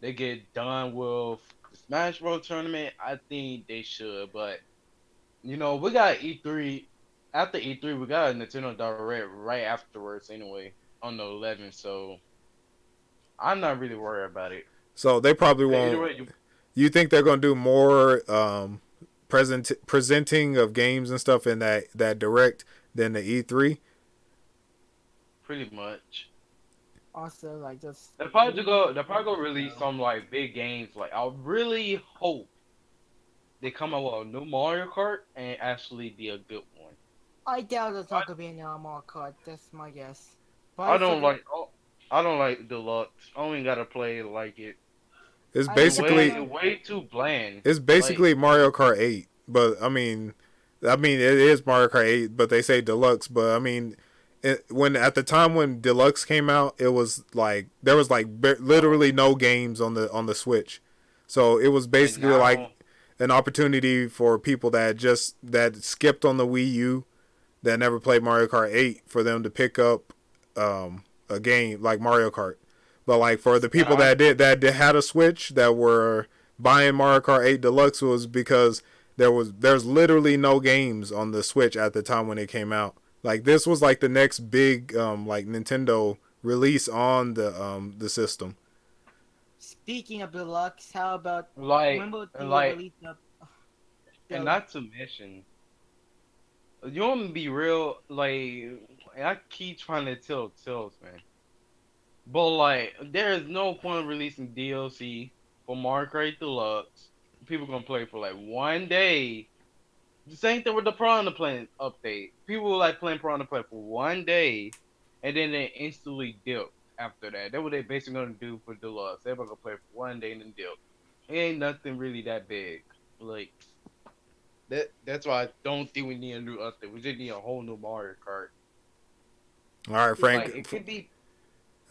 they get done with the Smash Bros tournament? I think they should, but we got E3. After E3, we got a Nintendo Direct right afterwards anyway on the 11th. So I'm not really worried about it.
So they probably
Either
won't.
way,
You think they're gonna do more presenting of games and stuff in that direct than the E3?
pretty much.
also like just
They're probably gonna release some like big games. Like I really hope they come out with a new Mario Kart and actually be a good one.
I doubt it's not gonna be an Mario Kart. That's my guess.
I
But for
don't
the
like I don't like deluxe. I only gotta play like it.
It's
I
It's
just
basically
way
wanna
way too bland.
it's
Like
basically Mario Kart 8, but I mean it is Mario Kart 8, but they say deluxe. But I mean, when at the time when deluxe came out, it was like there was like literally no games on the Switch, so it was
and
basically like
now
an opportunity for people that skipped on the Wii U, that never played Mario Kart 8, for them to pick up a game like Mario Kart. But like for the
and
people
I
that had a Switch that were buying Mario Kart 8 Deluxe, was because there's literally no games on the Switch at the time when it came out. Like this was like the next big like Nintendo release on the system.
speaking of deluxe, how about
like
remember
and
the
like
release of
and
the
not to mention, you want me to be real? Like I keep trying to tell Tills, man. But like, there is no point in releasing DLC for Mario Kart Deluxe. People gonna play for like one day. The same thing with the Piranha Plant update. People were like playing Piranha Plant for one day, and then they instantly dip after that. That's what they basically gonna do for Deluxe. They're gonna play for one day and then dip. It ain't nothing really that big. Like that's why I don't think we need a new update. We just need a whole new Mario Kart.
All right,
speaking
Like
Frank.
it could be.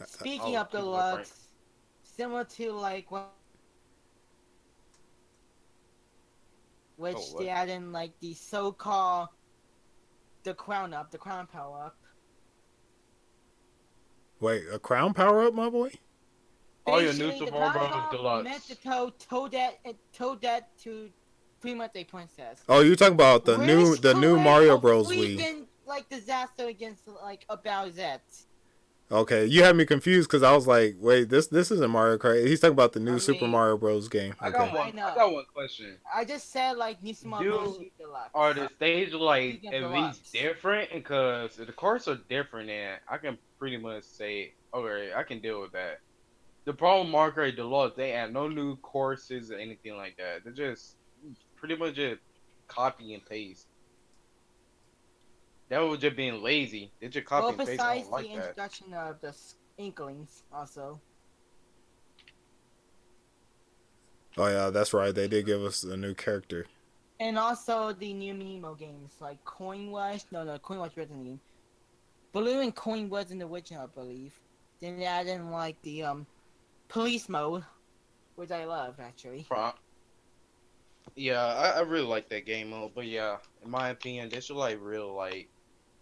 speaking
Oh,
of
keep going, Frank.
deluxe, similar to like
Oh,
which they
what?
add in like the so-called the crown power up.
Wait, a crown power up, my boy?
Oh, your new
Basically, the
Super Mario
crown
Bros.
power up meant to
Deluxe.
tow that to pretty much a princess.
Oh, you're talking about the new
Which
the
could
new Mario
a
Bros. Wii.
freaking like disaster against like a Bowsette.
Okay, you had me confused because I was like, wait, this isn't Mario Kart. He's talking about the
I
new Super
mean,
Mario Bros. Game.
I got
Okay.
I
one. I
know.
got one question.
I just said like New Smart Bros.
Do
U
are
Deluxe.
the stage like
Speaking of
at least
deluxe.
different? Because the course are different, and I can pretty much say, okay, I can deal with that. The problem with Mario Kart Deluxe, they add no new courses or anything like that. They're just pretty much just copy and paste. That was just being lazy. They just
Well,
copy and paste. I
besides
don't
the
like that.
introduction of the Inklings, also.
Oh yeah, that's right. They did give us a new character.
And also the new Mimo games, like Coin Rush. No, Coin Rush wasn't new. Blue and Coin was in the original, I believe. Then they added in, like, the, police mode, which I love, actually.
Yeah, I really like that game mode, but yeah, in my opinion, they should like real like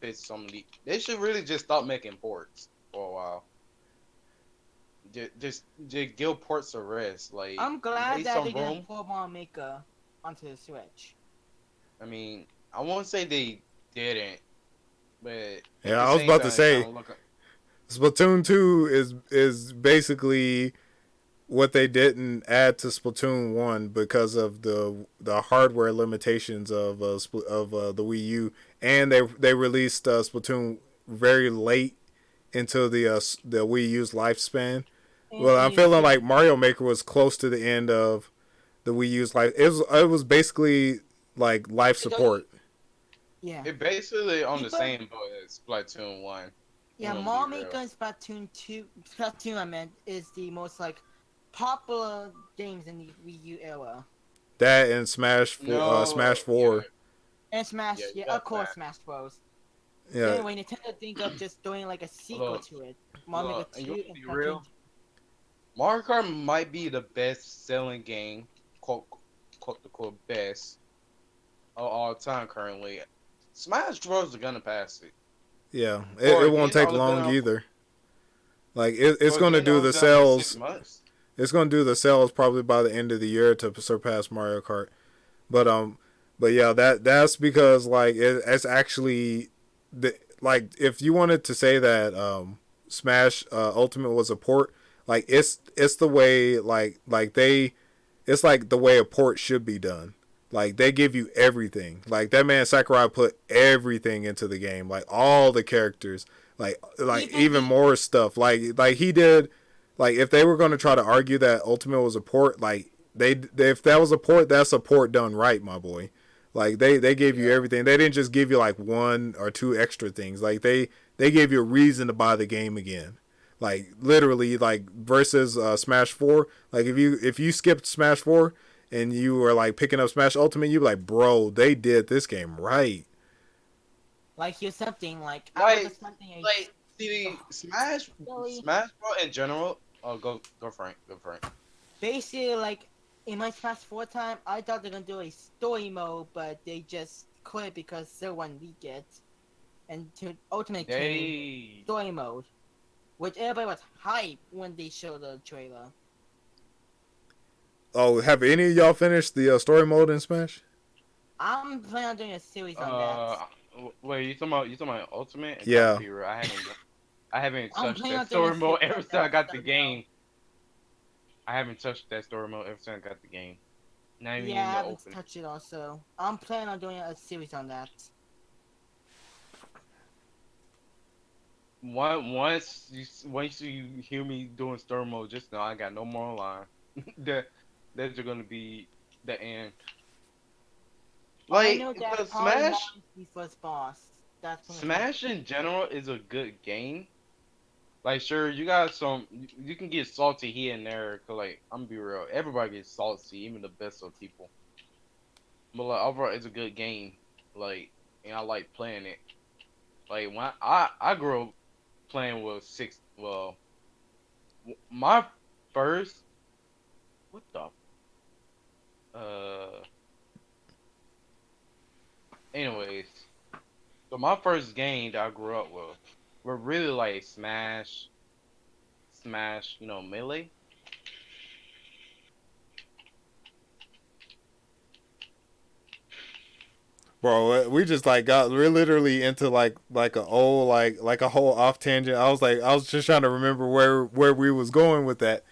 fit some of the. They should really just stop making ports for a while. Just give ports a rest. Like
I'm
you
glad
made
that
some
they didn't
room.
pull Mario Maker onto the Switch.
I mean, I won't say they didn't, but at
Yeah,
the
I was
same
about to
time, it kind
say
of look.
Splatoon 2 is basically what they didn't add to Splatoon 1 because of the hardware limitations of the Wii U, and they released Splatoon very late into the Wii U's lifespan.
And
Well,
the
I'm
new
feeling
series.
like Mario Maker was close to the end of the Wii U's life. It was basically like life
It only,
support.
yeah.
It basically on the
People,
same boat as Splatoon 1. I'm
yeah,
gonna be
Mario
real.
Maker and Splatoon 2, Splatoon, I meant, is the most, like, popular games in the Wii U era.
That and Smash
No, yeah,
4.
And Smash,
yeah, you
yeah,
got
of course,
that.
Smash Bros. So
Yeah,
anyway, Nintendo think of just doing, like, a sequel
Look,
to it. Mario Maker
and you
2
want to
and
be
Splatoon
real? Mario Kart might be the best selling game, quote unquote best of all time currently. Smash Bros. Is gonna pass it.
yeah. It,
For
it
a
won't
game that
take
only been
long
out
either. Like it's
for a
gonna
game that
do
only
the
been out for 6
sales.
months.
It's gonna do the sales probably by the end of the year to surpass Mario Kart. But but yeah, that's because like it's actually like if you wanted to say that Smash Ultimate was a port, like it's the way like they it's like the way a port should be done. Like they give you everything. Like that man Sakurai put everything into the game, like all the characters, like
even
even
the
more stuff. Like he did. Like if they were going to try to argue that Ultimate was a port, like they if that was a port, that's a port done right, my boy. Like they gave you
Yeah,
everything. They didn't just give you like one or two extra things. Like they gave you a reason to buy the game again. Like literally, like versus Smash 4. Like if you skipped Smash 4 and you were like picking up Smash Ultimate, you'd be like, bro, they did this game right.
like here's something like I was
like
expecting a
see
story.
Smash Bros. In general. Oh, go Frank, go Frank.
Basically, like in my Smash 4 time, I thought they're gonna do a story mode, but they just quit because someone leaked it. And to Ultimate came
They
story mode, which everybody was hyped when they showed the trailer.
Oh, have any of y'all finished the story mode in Smash?
I'm planning on doing a series on that.
uh wait, you talking about Ultimate? And I'll
Yeah.
be real, I haven't
I'm
touched
planning
that
on doing a
story mode
series
ever
on
since I
that
got the
stuff now.
game. I haven't touched that story mode ever since I got the game. Not even
Yeah,
in
I
the
haven't
opening.
touched it also. I'm planning on doing a series on that.
Once you hear me doing story mode, just know I got no more line. that that's gonna be the end.
I
Like
know that
the
probably
Smash,
Marvin's the first boss. That's pretty much
Smash in general is a good game. Like sure, you got some. You can get salty here and there. Cause like I'm gonna be real, everybody gets salty, even the best of people. But like overall, it's a good game. Like and I like playing it. Like when I grew up playing with six. Well, my first what the uh. Anyways, so my first game that I grew up with were really like Smash, Melee.
Bro, we just like we're literally into like a old like a whole off tangent. I was just trying to remember where we was going with that.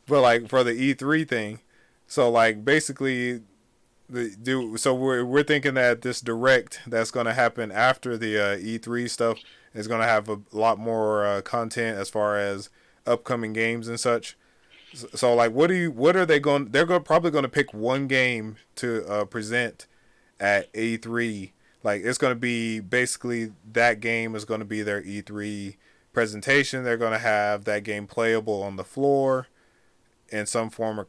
But like for the E3 thing. So like basically so we're thinking that this direct that's going to happen after the E3 stuff is going to have a lot more content as far as upcoming games and such. So like, what are they going? Probably going to pick one game to present at E3. Like it's going to be basically that game is going to be their E3 presentation. They're going to have that game playable on the floor in some form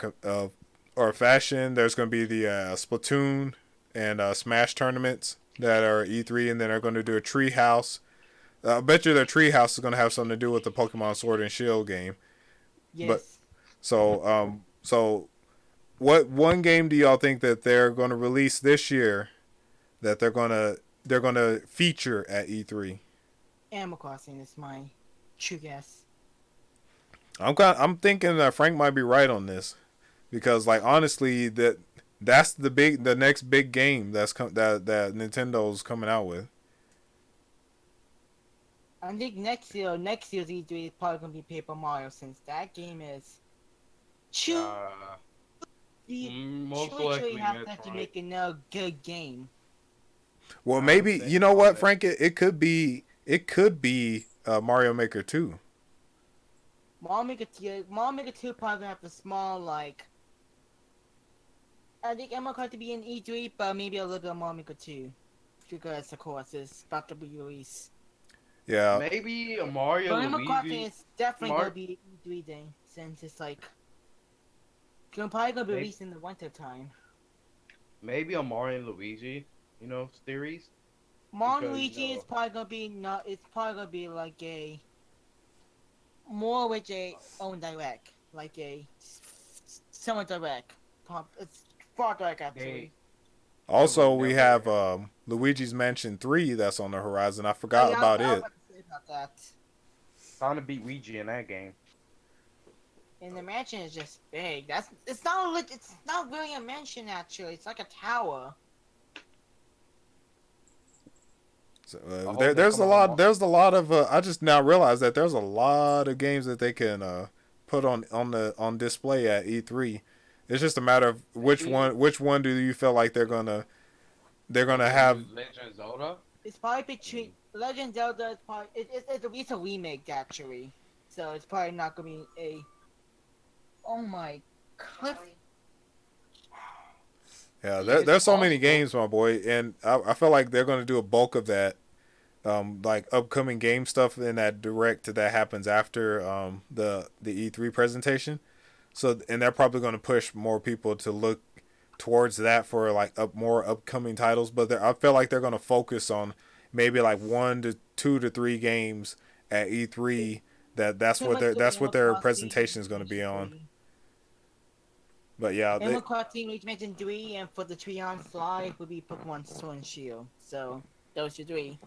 or fashion. There's going to be the Splatoon and Smash tournaments that are E3, and then they're going to do a Treehouse. I bet you their Treehouse is going to have something to do with the Pokemon Sword and Shield game. But
Yes.
so what one game do y'all think that they're going to release this year that they're gonna feature at E3?
Animal Crossing is my true guess.
I'm thinking that Frank might be right on this because like honestly that's the next big game that Nintendo's coming out with.
I think next year's E3 is probably gonna be Paper Mario since that game is too.
Most
Truly
likely
have to
Metroid.
make another good game.
Well,
I
maybe
would say
you know what,
Sonic.
Frank? It could be Mario Maker 2.
Mario Maker 2 probably have a small like. I think Animal Crossing to be in E3, but maybe a little bit of Mario Maker 2, because of course it's about to be released.
Yeah,
Maybe a Mario
But Animal Crossing
Luigi.
is definitely
Mar-
gonna be E3 thing since it's like. Probably gonna be
Maybe-
released in the winter time.
Maybe a Mario and Luigi, series.
Mario
Because,
Luigi is probably gonna be not. It's probably gonna be like a more with a own direct, like a summer direct. It's far direct actually.
also,
will
we
never
have
have-
Luigi's Mansion 3 that's on the horizon. I
Oh,
forgot
yeah,
about
I was
it.
about to say about that.
Trying to beat Luigi in that game.
And the mansion is just big. It's not really a mansion actually. It's like a tower.
So,
I hope they
there's
come
a
out
lot.
more-
There's a lot of. I just now realized that there's a lot of games that they can put on display at E3. It's just a matter of which
Maybe-
one do you feel like they're gonna have.
Legend of Zelda.
It's probably between Legend of Zelda. Is probably it's a remake actually, so it's probably not gonna be a. Oh my, Cliff.
Yeah,
Yeah,
there's so many
possible.
games, my boy, and I feel like they're gonna do a bulk of that, like upcoming game stuff in that direct that happens after the E3 presentation. So and they're probably gonna push more people to look towards that for like more upcoming titles. But I feel like they're gonna focus on maybe like 1 to 2 to 3 games at E3. That's what their presentation is gonna be on. But yeah,
Animal Crossing, Luigi Mansion 3, and for the Treehouse Live would be Pokemon Sword and Shield. So those are 3.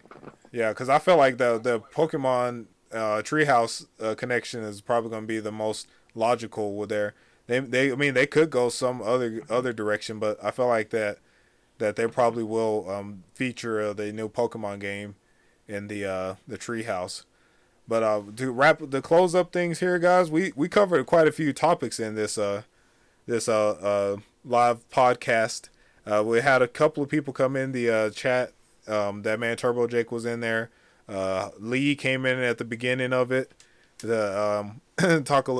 yeah, because I feel like the Pokemon Treehouse connection is probably going to be the most logical with their. I mean they could go some other direction, but I feel like that they probably will feature the new Pokemon game in the Treehouse. But to close up things here, guys, we covered quite a few topics in this live podcast. We had a couple of people come in the chat. That man Turbo Jake was in there. Lee came in at the beginning of it. The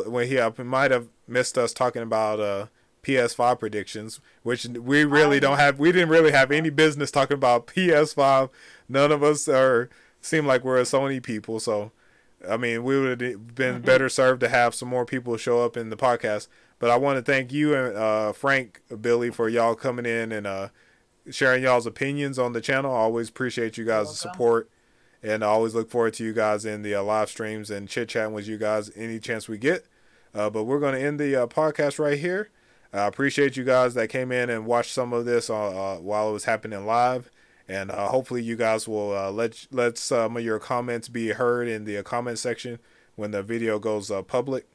when he might have missed us talking about PS5 predictions, which we really don't have. We didn't really have any business talking about PS5. None of us seem like we're a Sony people, so I mean we would have been better served to have some more people show up in the podcast. But I want to thank you and Frank, Billy, for y'all coming in and sharing y'all's opinions on the channel. I always appreciate you guys' support, and I always look forward to you guys in the live streams and chit chatting with you guys any chance we get. But we're going to end the podcast right here. I appreciate you guys that came in and watched some of this while it was happening live, and hopefully you guys will let some of your comments be heard in the comment section when the video goes public.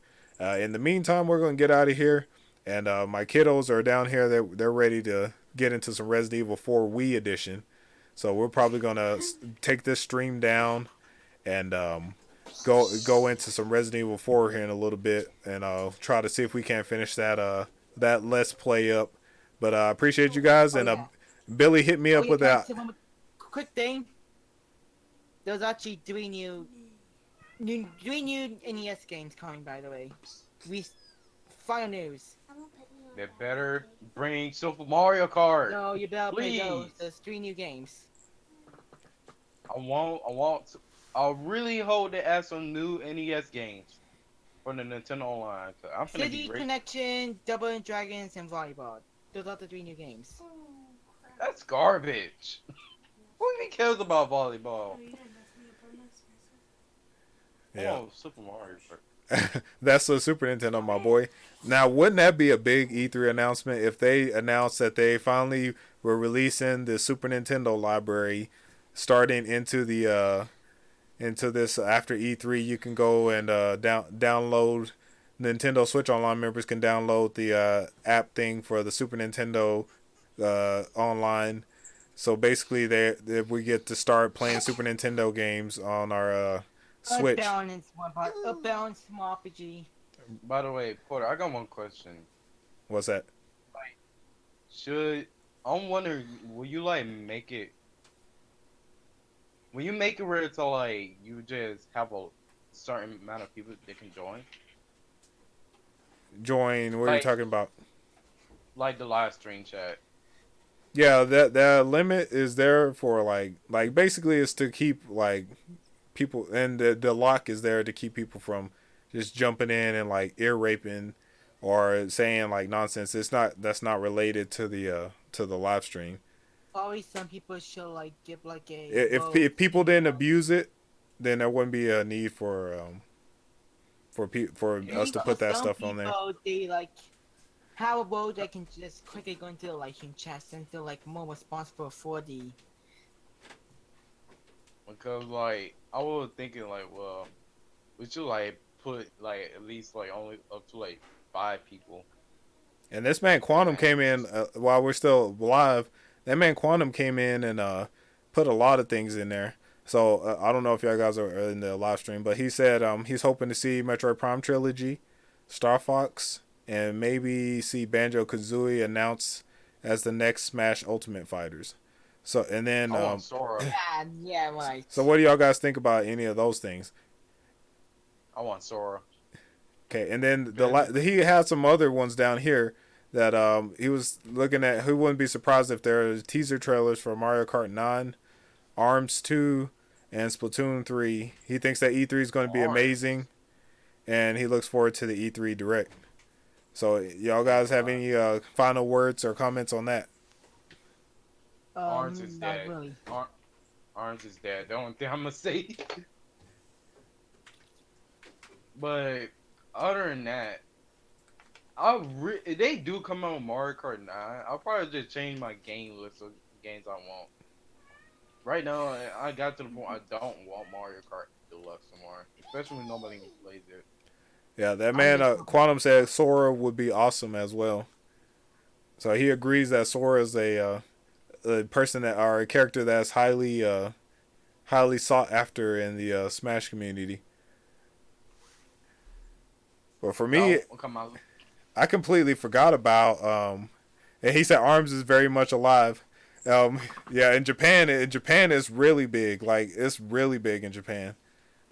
In the meantime, we're going to get out of here, and my kiddos are down here. They're ready to get into some Resident Evil 4 Wii edition. So we're probably going to take this stream down and go into some Resident Evil 4 here in a little bit, and try to see if we can't finish that Let's Play up. But I appreciate you guys, and Billy hit me up with that.
Quick thing. There's actually 3 new NES games coming, by the way. Final news.
They better bring Super Mario Kart.
No, you better play those.
Please.
There's 3 new games.
I really hope they add some new NES games for the Nintendo Online. Cause I'm gonna be
City
rich.
Connection, Double and Dragons, and Volleyball. Those are the 3 new games.
That's garbage. Who even cares about volleyball?
Yeah.
Oh, Super Mario Kart.
That's the Super Nintendo, my boy. Now, wouldn't that be a big E3 announcement if they announced that they finally were releasing the Super Nintendo library, starting into this after E3? You can go and download. Nintendo Switch Online members can download the app thing for the Super Nintendo online. So basically, we get to start playing Super Nintendo games on our Switch.
Earthbound is one part. Earthbound, small RPG.
By the way, Porter, I got one question.
What's that?
I'm wondering, will you like make it? Will you make it where it's all like you just have a certain amount of people that can join?
Join? What are you talking about?
Like the live stream chat.
Yeah, that limit is there for like basically it's to keep like people, and the lock is there to keep people from just jumping in and like ear raping or saying like nonsense. That's not related to the live stream.
Always some people should like give like a
If people didn't abuse it, then there wouldn't be a need for us to put that stuff on there.
They like have a vote that can just quickly go into like in chats and feel like more responsible for the.
Because like I was thinking like, well, we should like put like at least like only up to like 5 people.
And this man Quantum came in while we're still live. That man Quantum came in and put a lot of things in there. So I don't know if y'all guys are in the live stream, but he said he's hoping to see Metroid Prime Trilogy, Star Fox, and maybe see Banjo-Kazooie announced as the next Smash Ultimate Fighters. So and then
I want Sora.
Yeah, right.
So what do y'all guys think about any of those things?
I want Sora.
Okay, and then he had some other ones down here that he was looking at. He wouldn't be surprised if there are teaser trailers for Mario Kart 9, ARMS 2, and Splatoon 3. He thinks that E3 is going to be amazing, and he looks forward to the E3 Direct. So y'all guys have any final words or comments on that?
ARMS is dead.
Really.
ARMS is dead. The only thing I'm gonna say. But other than that, if they do come out with Mario Kart 9, I'll probably just change my game list of games I want. Right now, I got to the point I don't want Mario Kart Deluxe anymore, especially when nobody even plays it.
Yeah, that man Quantum said Sora would be awesome as well. So he agrees that Sora is a person that or a character that's highly sought after in the Smash community. But for me, I completely forgot about and he said ARMS is very much alive. Yeah, in Japan it's really big. Like it's really big in Japan.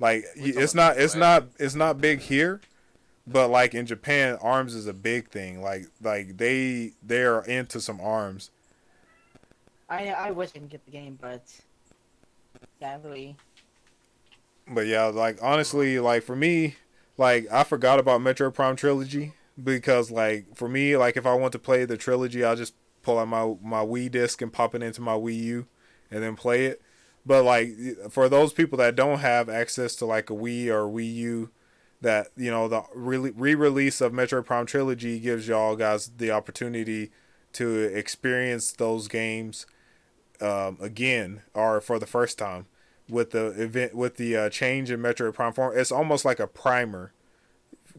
Like it's not big here, but like in Japan, ARMS is a big thing. Like they are into some ARMS.
I wish I could get the game, but sadly.
But yeah, like honestly, like for me, like I forgot about Metroid Prime Trilogy because like for me, like if I want to play the trilogy, I'll just pull out my Wii disc and pop it into my Wii U and then play it. But like for those people that don't have access to like a Wii or Wii U, that the re-release of Metroid Prime Trilogy gives y'all guys the opportunity to experience those games again or for the first time with the change in Metroid Prime 4. It's almost like a primer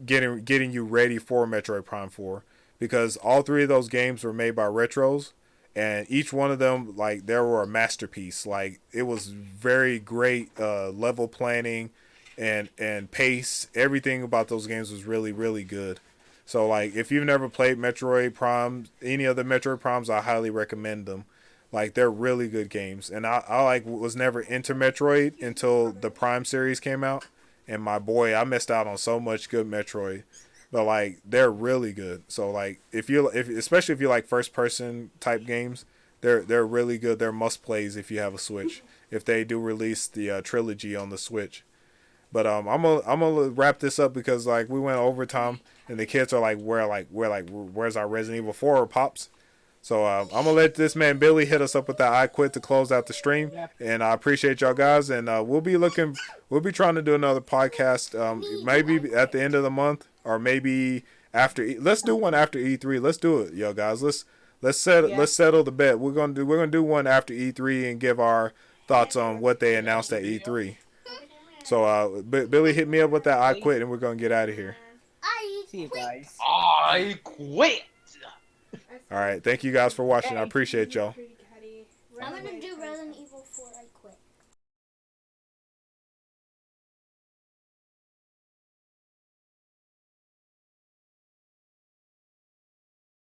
getting you ready for Metroid Prime 4 because all 3 of those games were made by Retros, and each one of them like they were a masterpiece. Like it was very great level planning and pace. Everything about those games was really, really good. So like if you've never played Metroid Prime, any of the Metroid Primes, I highly recommend them. Like they're really good games, and I like was never into Metroid until the Prime series came out, and my boy, I missed out on so much good Metroid. but like they're really good. So like if especially if you like first person type games, they're really good. They're must plays if you have a Switch. If they do release the trilogy on the Switch. But I'm gonna wrap this up because like we went overtime and the kids are like where's our Resident Evil 4 pops? So I'm gonna let this man Billy hit us up with that I quit to close out the stream.
Yep.
And I appreciate y'all guys. And we'll be trying to do another podcast maybe at the end of the month or maybe after. Let's do one after E3. Let's do it, yo guys. Let's settle the bet. We're gonna do one after E3 and give our thoughts on what they announced at E3. So Billy hit me up with that I quit and we're gonna get out of here.
See you guys.
I quit.
All right, thank you guys for watching. I appreciate y'all.
I'm gonna do